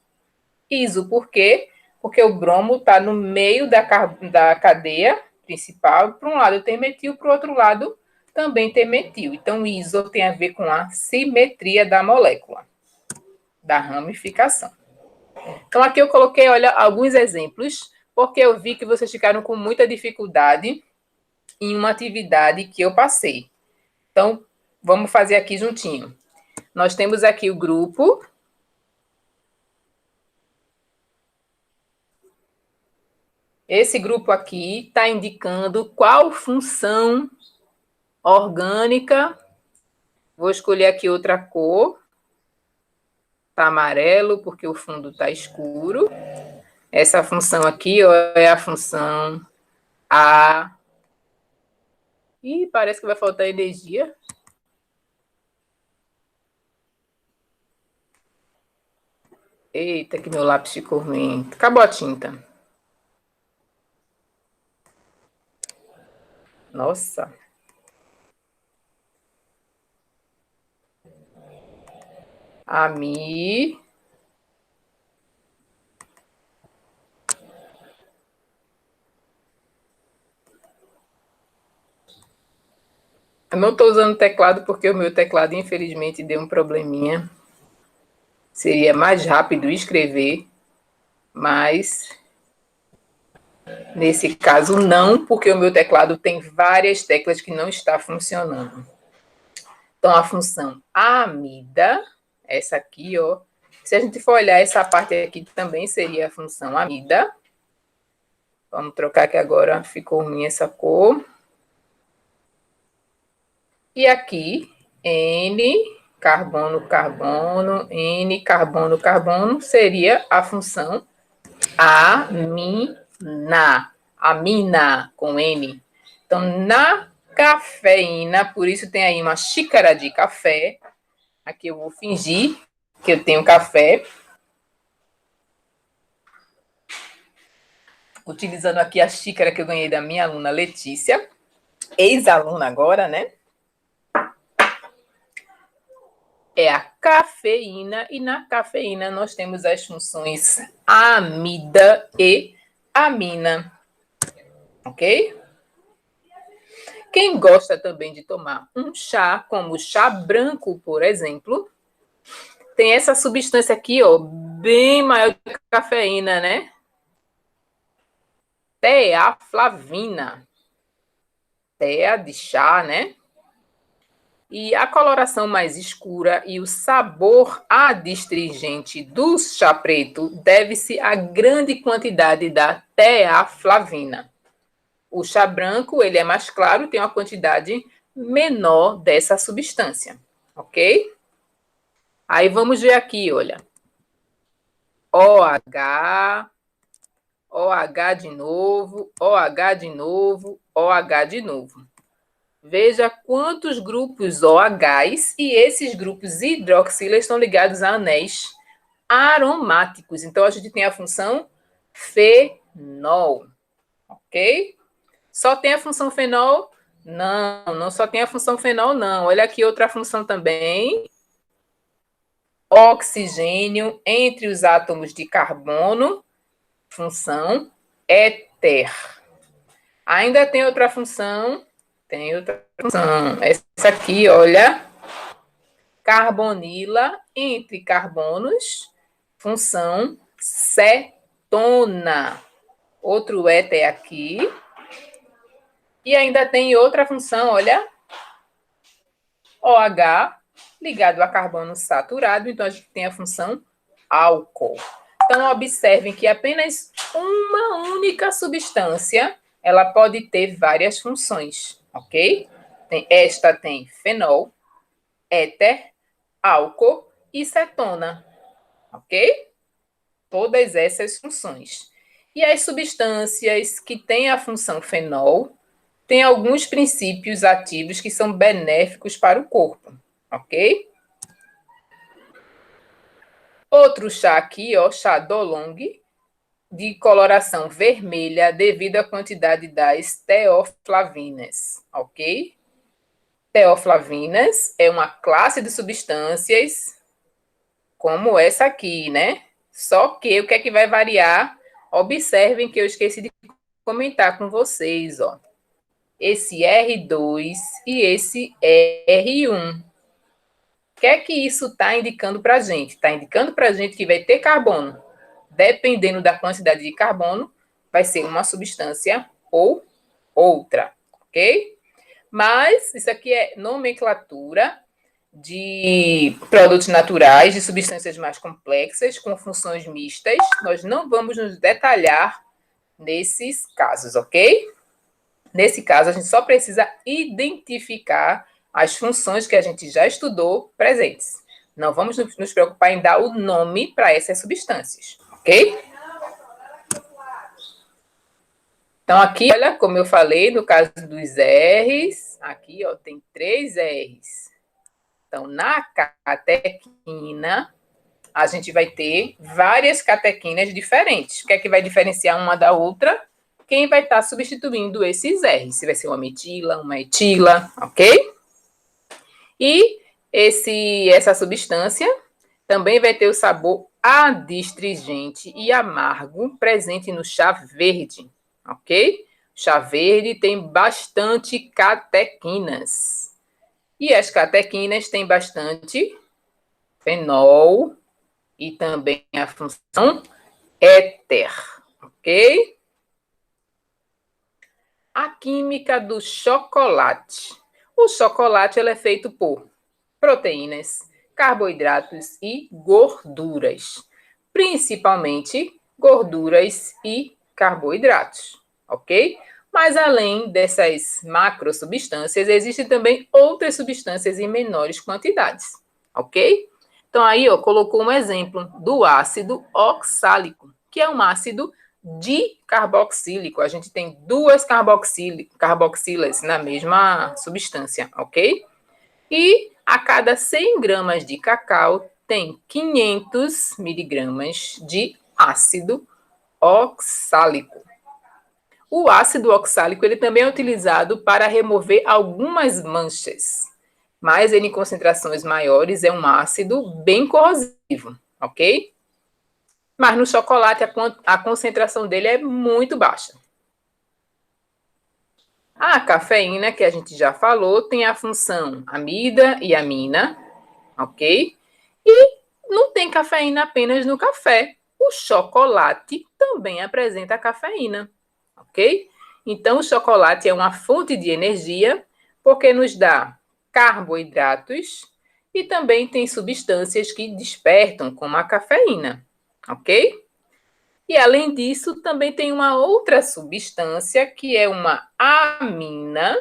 Iso por quê? Porque o bromo está no meio da cadeia principal. Para um lado tem metil, para o outro lado também tem metil. Então, iso tem a ver com a simetria da molécula, da ramificação. Então, aqui eu coloquei, olha, alguns exemplos, porque eu vi que vocês ficaram com muita dificuldade em uma atividade que eu passei. Então, vamos fazer aqui juntinho. Nós temos aqui o grupo. Esse grupo aqui está indicando qual função orgânica. Vou escolher aqui outra cor. Está amarelo, porque o fundo está escuro. Essa função aqui ó, é a função A. Ih, parece que vai faltar energia. Eita, que meu lápis ficou ruim. Acabou a tinta. Nossa. Ami. Eu não estou usando teclado porque o meu teclado, infelizmente, deu um probleminha. Seria mais rápido escrever, mas nesse caso não, porque o meu teclado tem várias teclas que não está funcionando. Então, a função amida, essa aqui, ó. Se a gente for olhar essa parte aqui, também seria a função amida. Vamos trocar que agora ficou ruim essa cor. E aqui, N, carbono, carbono, N, carbono, carbono, seria a função amina. Amina, com N. Então, na cafeína, por isso tem aí uma xícara de café. Aqui eu vou fingir que eu tenho café. Utilizando aqui a xícara que eu ganhei da minha aluna Letícia, ex-aluna agora, né? É a cafeína, e na cafeína nós temos as funções amida e amina. Ok? Quem gosta também de tomar um chá, como o chá branco, por exemplo, tem essa substância aqui, ó, bem maior que a cafeína, né? Teaflavina. Tea de chá, né? E a coloração mais escura e o sabor adstringente do chá preto deve-se à grande quantidade da teaflavina. O chá branco, ele é mais claro, tem uma quantidade menor dessa substância, ok? Aí vamos ver aqui, olha. OH, OH de novo, OH de novo, OH de novo. Veja quantos grupos OHs e esses grupos hidroxilas estão ligados a anéis aromáticos. Então, a gente tem a função fenol, ok? Só tem a função fenol? Não, não só tem a função fenol, não. Olha aqui outra função também. Oxigênio entre os átomos de carbono, função éter. Ainda tem outra função. Tem outra função. Essa aqui, olha. Carbonila entre carbonos. Função cetona. Outro éter aqui. E ainda tem outra função, olha. OH ligado a carbono saturado. Então, a gente tem a função álcool. Então, observem que apenas uma única substância ela pode ter várias funções, ok? Esta tem fenol, éter, álcool e cetona, ok? Todas essas funções. E as substâncias que têm a função fenol têm alguns princípios ativos que são benéficos para o corpo, ok? Outro chá aqui, ó, chá Dolong, de coloração vermelha devido à quantidade das teoflavinas, ok? Teoflavinas é uma classe de substâncias como essa aqui, né? Só que o que é que vai variar? Observem que eu esqueci de comentar com vocês, ó. Esse R2 e esse R1. O que é que isso está indicando para a gente? Está indicando para a gente que vai ter carbono. Dependendo da quantidade de carbono, vai ser uma substância ou outra, ok? Mas isso aqui é nomenclatura de produtos naturais, de substâncias mais complexas, com funções mistas. Nós não vamos nos detalhar nesses casos, ok? Nesse caso, a gente só precisa identificar as funções que a gente já estudou presentes. Não vamos nos preocupar em dar o nome para essas substâncias, ok? Então, aqui, olha, como eu falei, no caso dos R's, aqui, ó, tem 3 R's. Então, na catequina, a gente vai ter várias catequinas diferentes. O que é que vai diferenciar uma da outra? Quem vai estar substituindo esses R's? Se vai ser uma metila, uma etila, ok? E essa substância também vai ter o sabor adstringente e amargo presente no chá verde, ok? Chá verde tem bastante catequinas. E as catequinas têm bastante fenol e também a função éter, ok? A química do chocolate. O chocolate ele é feito por proteínas, carboidratos e gorduras, principalmente gorduras e carboidratos, ok? Mas além dessas macrosubstâncias, existem também outras substâncias em menores quantidades, ok? Então aí, ó, colocou um exemplo do ácido oxálico, que é um ácido dicarboxílico. A gente tem duas carboxilas na mesma substância, ok? E a cada 100 gramas de cacau tem 500 miligramas de ácido oxálico. O ácido oxálico ele também é utilizado para remover algumas manchas, mas ele em concentrações maiores é um ácido bem corrosivo, ok? Mas no chocolate a concentração dele é muito baixa. A cafeína, que a gente já falou, tem a função amida e amina, ok? E não tem cafeína apenas no café. O chocolate também apresenta cafeína, ok? Então, o chocolate é uma fonte de energia porque nos dá carboidratos e também tem substâncias que despertam, como a cafeína, ok? E, além disso, também tem uma outra substância que é uma amina.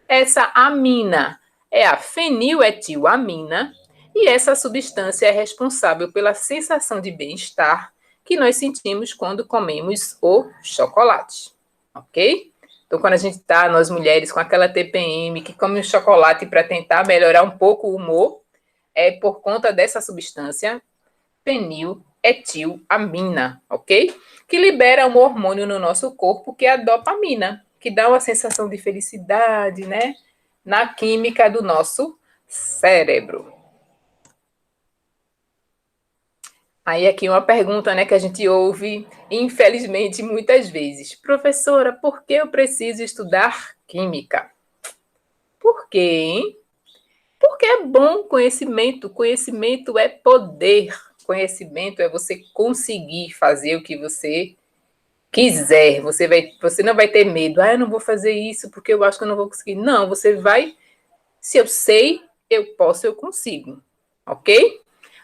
Essa amina é a feniletilamina e essa substância é responsável pela sensação de bem-estar que nós sentimos quando comemos o chocolate, ok? Então, quando a gente está, nós mulheres, com aquela TPM que come o chocolate para tentar melhorar um pouco o humor, é por conta dessa substância feniletilamina, ok? Que libera um hormônio no nosso corpo, que é a dopamina, que dá uma sensação de felicidade, né? Na química do nosso cérebro. Aí aqui uma pergunta, né, que a gente ouve, infelizmente, muitas vezes. Professora, por que eu preciso estudar química? Por quê, hein? Porque é bom conhecimento. Conhecimento é poder. Conhecimento é você conseguir fazer o que você quiser. Você não vai ter medo. Ah, eu não vou fazer isso porque eu acho que eu não vou conseguir. Não, você vai. Se eu sei, eu posso, eu consigo. Ok?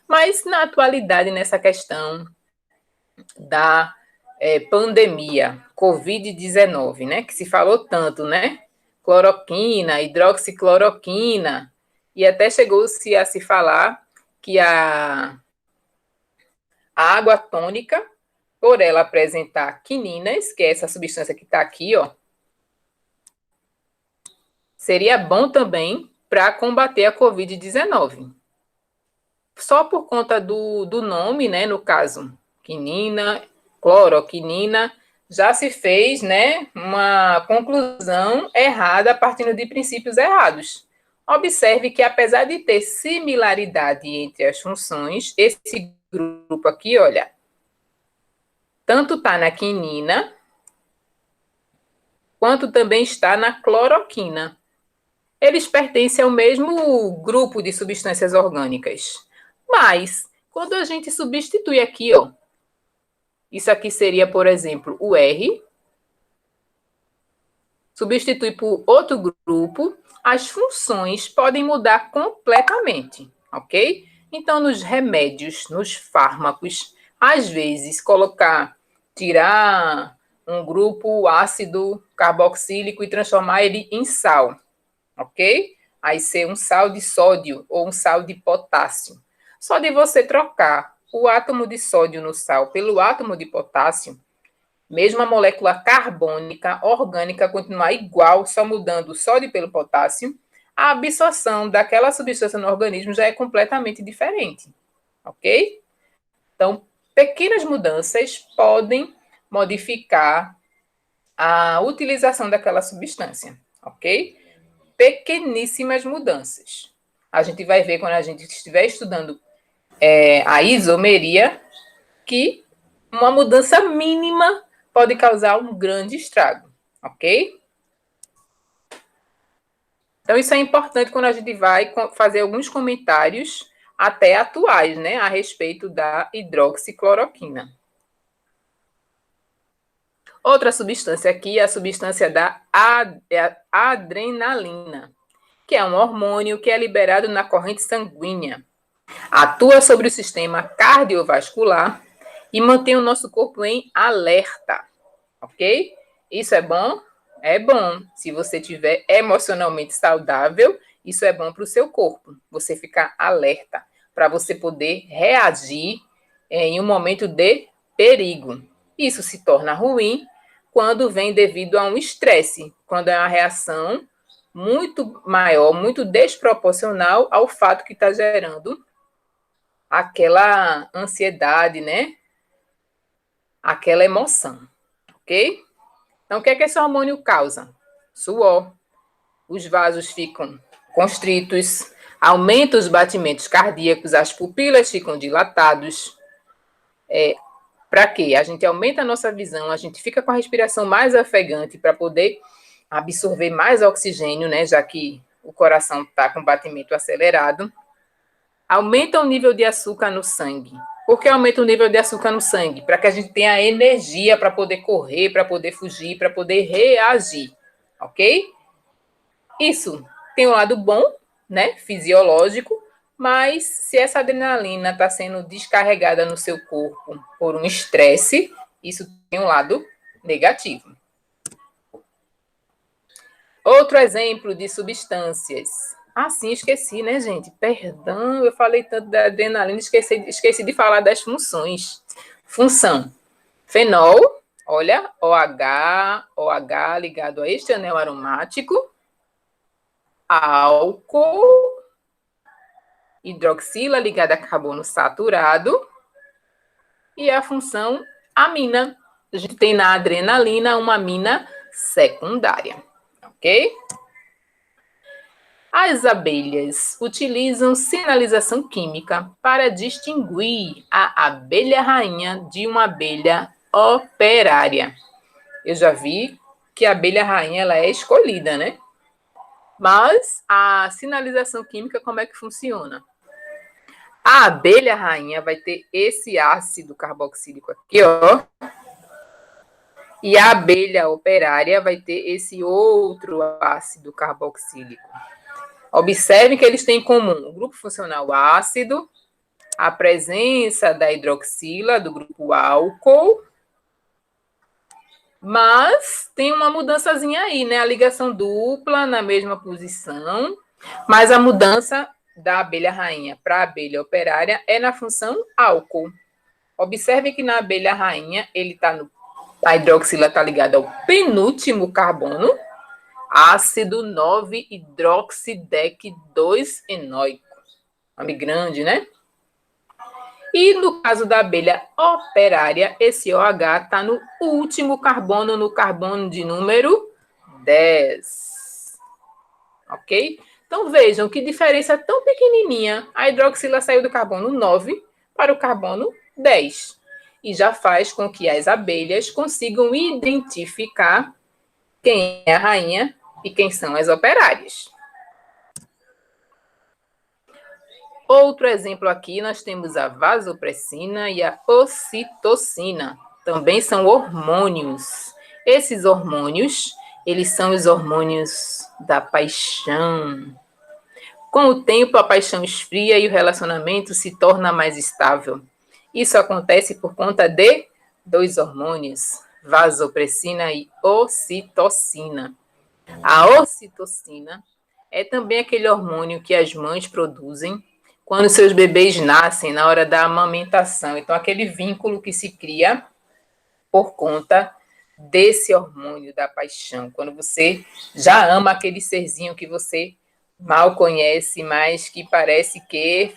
Mas na atualidade, nessa questão da pandemia, Covid-19, né? Que se falou tanto, né? Cloroquina, hidroxicloroquina, e até chegou-se a se falar que a água tônica, por ela apresentar quininas, que é essa substância que está aqui, ó, seria bom também para combater a Covid-19. Só por conta do nome, né, no caso, quinina, cloroquinina, já se fez, né, uma conclusão errada partindo de princípios errados. Observe que, apesar de ter similaridade entre as funções, esse grupo aqui, olha, tanto está na quinina, quanto também está na cloroquina. Eles pertencem ao mesmo grupo de substâncias orgânicas. Mas, quando a gente substitui aqui, ó, isso aqui seria, por exemplo, o R, substitui por outro grupo, as funções podem mudar completamente, ok? Então, nos remédios, nos fármacos, às vezes, tirar um grupo ácido carboxílico e transformar ele em sal, ok? Aí ser um sal de sódio ou um sal de potássio. Só de você trocar o átomo de sódio no sal pelo átomo de potássio, mesmo a molécula carbônica orgânica continuar igual, só mudando o sódio pelo potássio, a absorção daquela substância no organismo já é completamente diferente, ok? Então, pequenas mudanças podem modificar a utilização daquela substância, ok? Pequeníssimas mudanças. A gente vai ver quando a gente estiver estudando a isomeria que uma mudança mínima pode causar um grande estrago, ok? Então, isso é importante quando a gente vai fazer alguns comentários até atuais, né, a respeito da hidroxicloroquina. Outra substância aqui é a substância da adrenalina, que é um hormônio que é liberado na corrente sanguínea. Atua sobre o sistema cardiovascular e mantém o nosso corpo em alerta. ok? Isso é bom? É bom. Se você estiver emocionalmente saudável, isso é bom para o seu corpo. Você ficar alerta para você poder reagir em um momento de perigo. Isso se torna ruim quando vem devido a um estresse, quando é uma reação muito maior, muito desproporcional ao fato que está gerando aquela ansiedade, né? Aquela emoção, ok? Então, o que é que esse hormônio causa? Suor. Os vasos ficam constritos, aumenta os batimentos cardíacos, as pupilas ficam dilatados. Para quê? A gente aumenta a nossa visão, a gente fica com a respiração mais ofegante para poder absorver mais oxigênio, né? Já que o coração está com batimento acelerado. Aumenta o nível de açúcar no sangue. Por que aumenta o nível de açúcar no sangue? Para que a gente tenha energia para poder correr, para poder fugir, para poder reagir, ok? Isso tem um lado bom, né, fisiológico, mas se essa adrenalina está sendo descarregada no seu corpo por um estresse, isso tem um lado negativo. Outro exemplo de substâncias. Ah, sim, esqueci, né, gente? Perdão, eu falei tanto da adrenalina, esqueci de falar das funções. Função. Fenol, olha, OH ligado a este anel aromático. Álcool, hidroxila ligada a carbono saturado. E a função amina. A gente tem na adrenalina uma amina secundária, ok? As abelhas utilizam sinalização química para distinguir a abelha rainha de uma abelha operária. Eu já vi que a abelha rainha ela é escolhida, né? Mas a sinalização química, como é que funciona? A abelha rainha vai ter esse ácido carboxílico aqui, ó. E a abelha operária vai ter esse outro ácido carboxílico. Observe que eles têm em comum o grupo funcional ácido, a presença da hidroxila, do grupo álcool, mas tem uma mudançazinha aí, né? A ligação dupla na mesma posição, mas a mudança da abelha rainha para a abelha operária é na função álcool. Observe que na abelha rainha, a hidroxila está ligada ao penúltimo carbono, ácido 9-hidroxidec 2-enóico. Nome grande, né? E no caso da abelha operária, esse OH está no último carbono, no carbono de número 10. Ok? Então vejam que diferença tão pequenininha. A hidroxila saiu do carbono 9 para o carbono 10. E já faz com que as abelhas consigam identificar quem é a rainha e quem são as operárias. Outro exemplo aqui, nós temos a vasopressina e a ocitocina. Também são hormônios. Esses hormônios, eles são os hormônios da paixão. Com o tempo, a paixão esfria e o relacionamento se torna mais estável. Isso acontece por conta de dois hormônios, vasopressina e ocitocina. A ocitocina é também aquele hormônio que as mães produzem quando seus bebês nascem, na hora da amamentação. Então, aquele vínculo que se cria por conta desse hormônio da paixão. Quando você já ama aquele serzinho que você mal conhece, mas que parece que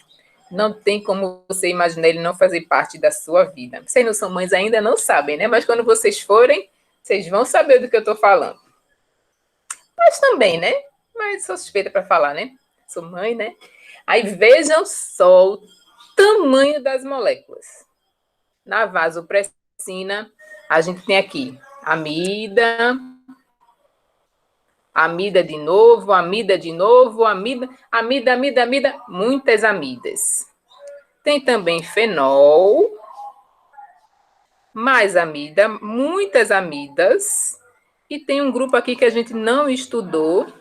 não tem como você imaginar ele não fazer parte da sua vida. Vocês não são mães ainda, não sabem, né? Mas quando vocês forem, vocês vão saber do que eu estou falando. Mas também, né? Mas sou suspeita para falar, né? Sou mãe, né? Aí vejam só o tamanho das moléculas. Na vasopressina, a gente tem aqui amida, amida de novo, amida de novo, amida, muitas amidas. Tem também fenol, mais amida, muitas amidas. E tem um grupo aqui que a gente não estudou,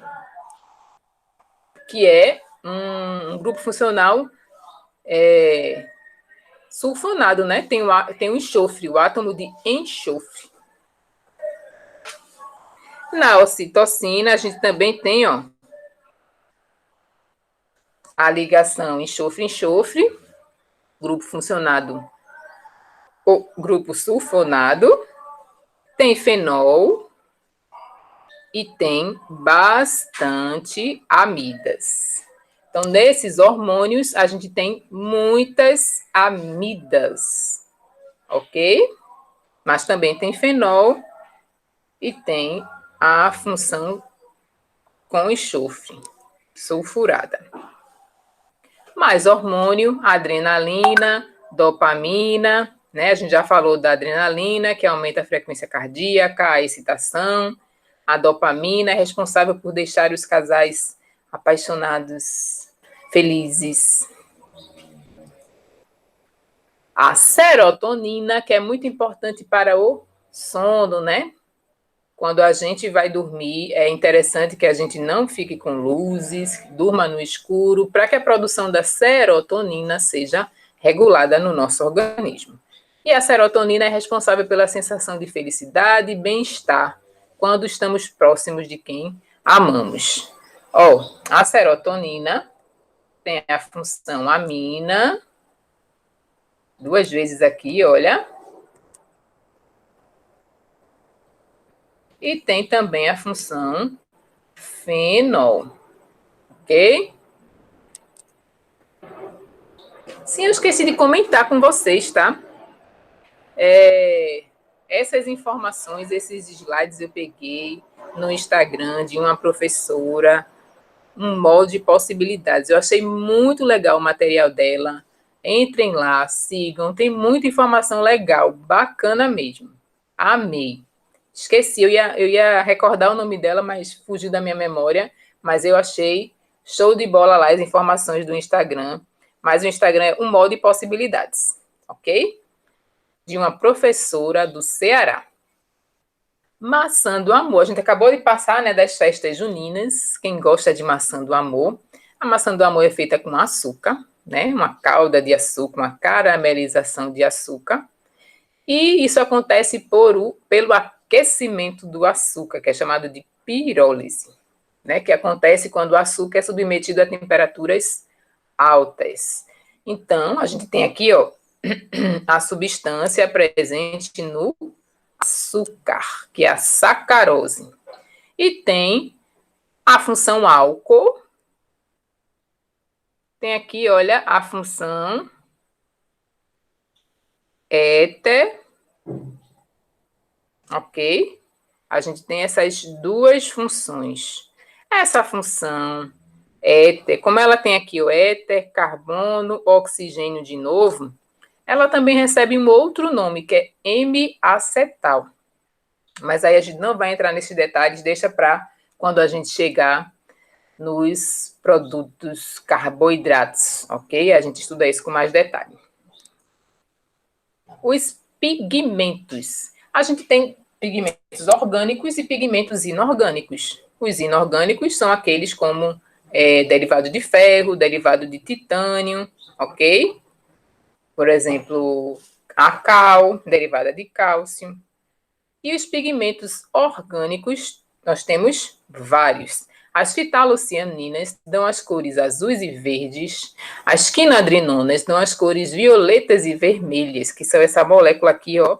que é um grupo funcional sulfonado, né? Tem o enxofre, o átomo de enxofre. Na ocitocina, a gente também tem, ó, a ligação enxofre-enxofre, grupo funcionado, ou grupo sulfonado, tem fenol e tem bastante amidas. Então, nesses hormônios, a gente tem muitas amidas, ok? Mas também tem fenol e tem a função com enxofre, sulfurada. Mais hormônio, adrenalina, dopamina, né? A gente já falou da adrenalina, que aumenta a frequência cardíaca, a excitação. A dopamina é responsável por deixar os casais apaixonados felizes. A serotonina, que é muito importante para o sono, né? Quando a gente vai dormir, é interessante que a gente não fique com luzes, durma no escuro, para que a produção da serotonina seja regulada no nosso organismo. E a serotonina é responsável pela sensação de felicidade e bem-estar quando estamos próximos de quem amamos. Ó, a serotonina tem a função amina, duas vezes aqui, olha. E tem também a função fenol, ok? Sim, eu esqueci de comentar com vocês, tá? Essas informações, esses slides eu peguei no Instagram de uma professora, um molde de possibilidades. Eu achei muito legal o material dela. Entrem lá, sigam, tem muita informação legal, bacana mesmo. Amei. Esqueci, eu ia recordar o nome dela, mas fugiu da minha memória. Mas eu achei show de bola lá as informações do Instagram. Mas o Instagram é um molde de possibilidades, ok? De uma professora do Ceará. Maçã do amor. A gente acabou de passar, né, das festas juninas. Quem gosta de maçã do amor? A maçã do amor é feita com açúcar, né? Uma calda de açúcar, uma caramelização de açúcar. E isso acontece pelo aquecimento do açúcar, que é chamado de pirólise, né? Que acontece quando o açúcar é submetido a temperaturas altas. Então, a gente tem aqui, ó, a substância presente no açúcar, que é a sacarose. E tem a função álcool. Tem aqui, olha, a função éter, ok? A gente tem essas duas funções. Essa função éter, como ela tem aqui o éter, carbono, oxigênio de novo, ela também recebe um outro nome, que é M-acetal. Mas aí a gente não vai entrar nesses detalhes, deixa para quando a gente chegar nos produtos carboidratos, ok? A gente estuda isso com mais detalhe. Os pigmentos. A gente tem pigmentos orgânicos e pigmentos inorgânicos. Os inorgânicos são aqueles como derivado de ferro, derivado de titânio, ok? Por exemplo, a cal, derivada de cálcio. E os pigmentos orgânicos, nós temos vários. As fitalocianinas dão as cores azuis e verdes. As quinadrinonas dão as cores violetas e vermelhas, que são essa molécula aqui, ó,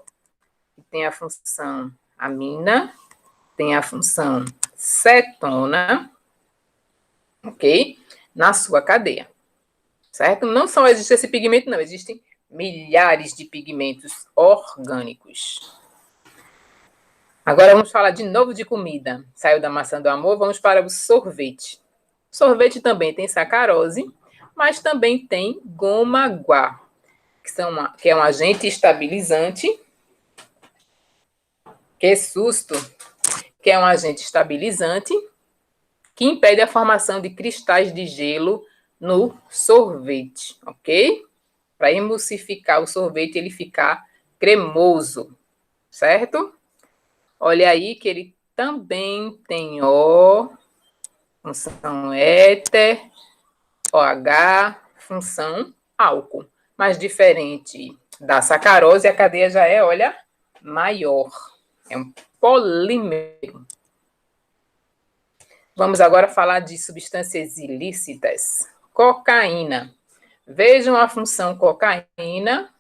que tem a função amina, tem a função cetona, ok? Na sua cadeia, certo? Não só existe esse pigmento, não, existem milhares de pigmentos orgânicos. Agora vamos falar de novo de comida. Saiu da maçã do amor, vamos para o sorvete. Sorvete também tem sacarose, mas também tem goma-guá, que é um agente estabilizante. Que susto! Que é um agente estabilizante que impede a formação de cristais de gelo no sorvete, ok? Para emulsificar o sorvete ele ficar cremoso, certo? Olha aí que ele também tem O, função éter, OH, função álcool. Mas diferente da sacarose, a cadeia já é, olha, maior. É um polímero. Vamos agora falar de substâncias ilícitas. Cocaína. Vejam a função cocaína.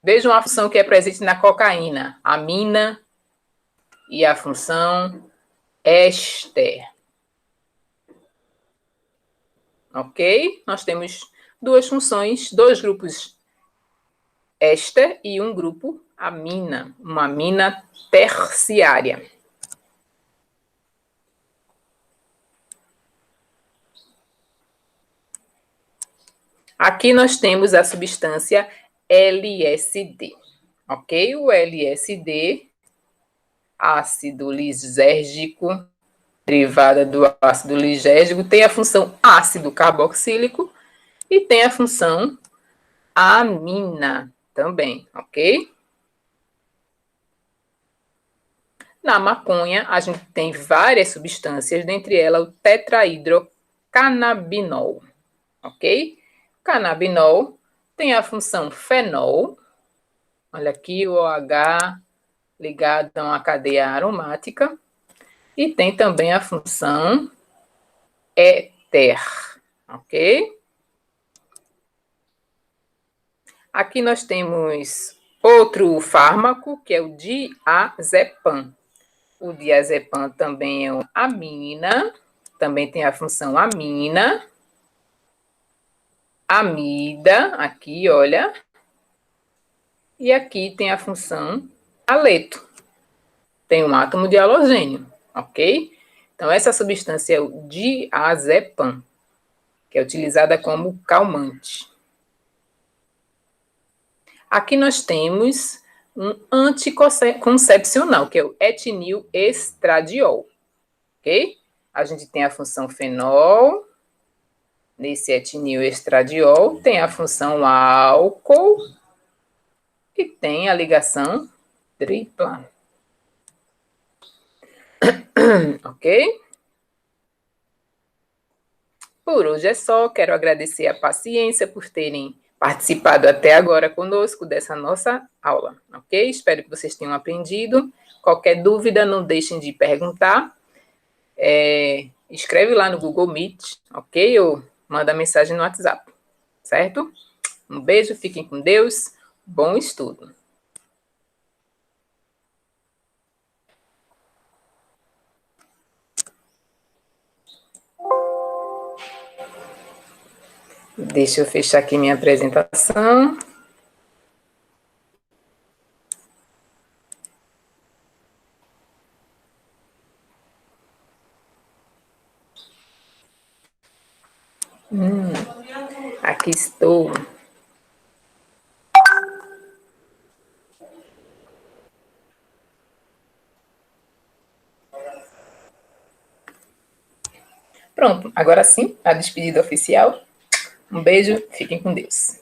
Vejam a função que é presente na cocaína. Amina e a função éster. Ok? Nós temos duas funções, dois grupos éster e um grupo amina, uma amina terciária. Aqui nós temos a substância LSD, ok? O LSD, ácido lisérgico, derivada do ácido lisérgico, tem a função ácido carboxílico e tem a função amina também, ok? Na maconha, a gente tem várias substâncias, dentre elas o tetrahidrocannabinol, ok? Cannabinol tem a função fenol, olha aqui o OH ligado a uma cadeia aromática, e tem também a função éter, ok? Aqui nós temos outro fármaco, que é o diazepam. O diazepam também é uma amina, também tem a função amina, amida, aqui, olha, e aqui tem a função aleto, tem um átomo de halogênio, ok? Então, essa substância é o diazepam, que é utilizada como calmante. Aqui nós temos um anticoncepcional, que é o etinil-estradiol, ok? A gente tem a função fenol, nesse etinil-estradiol, tem a função álcool e tem a ligação tripla. Ok? Por hoje é só, quero agradecer a paciência por terem participado até agora conosco dessa nossa aula, ok? Espero que vocês tenham aprendido. Qualquer dúvida, não deixem de perguntar. Escreve lá no Google Meet, ok? Ou manda mensagem no WhatsApp, certo? Um beijo, fiquem com Deus, bom estudo. Deixa eu fechar aqui minha apresentação. Aqui estou. Pronto, agora sim, a despedida oficial. Um beijo, fiquem com Deus.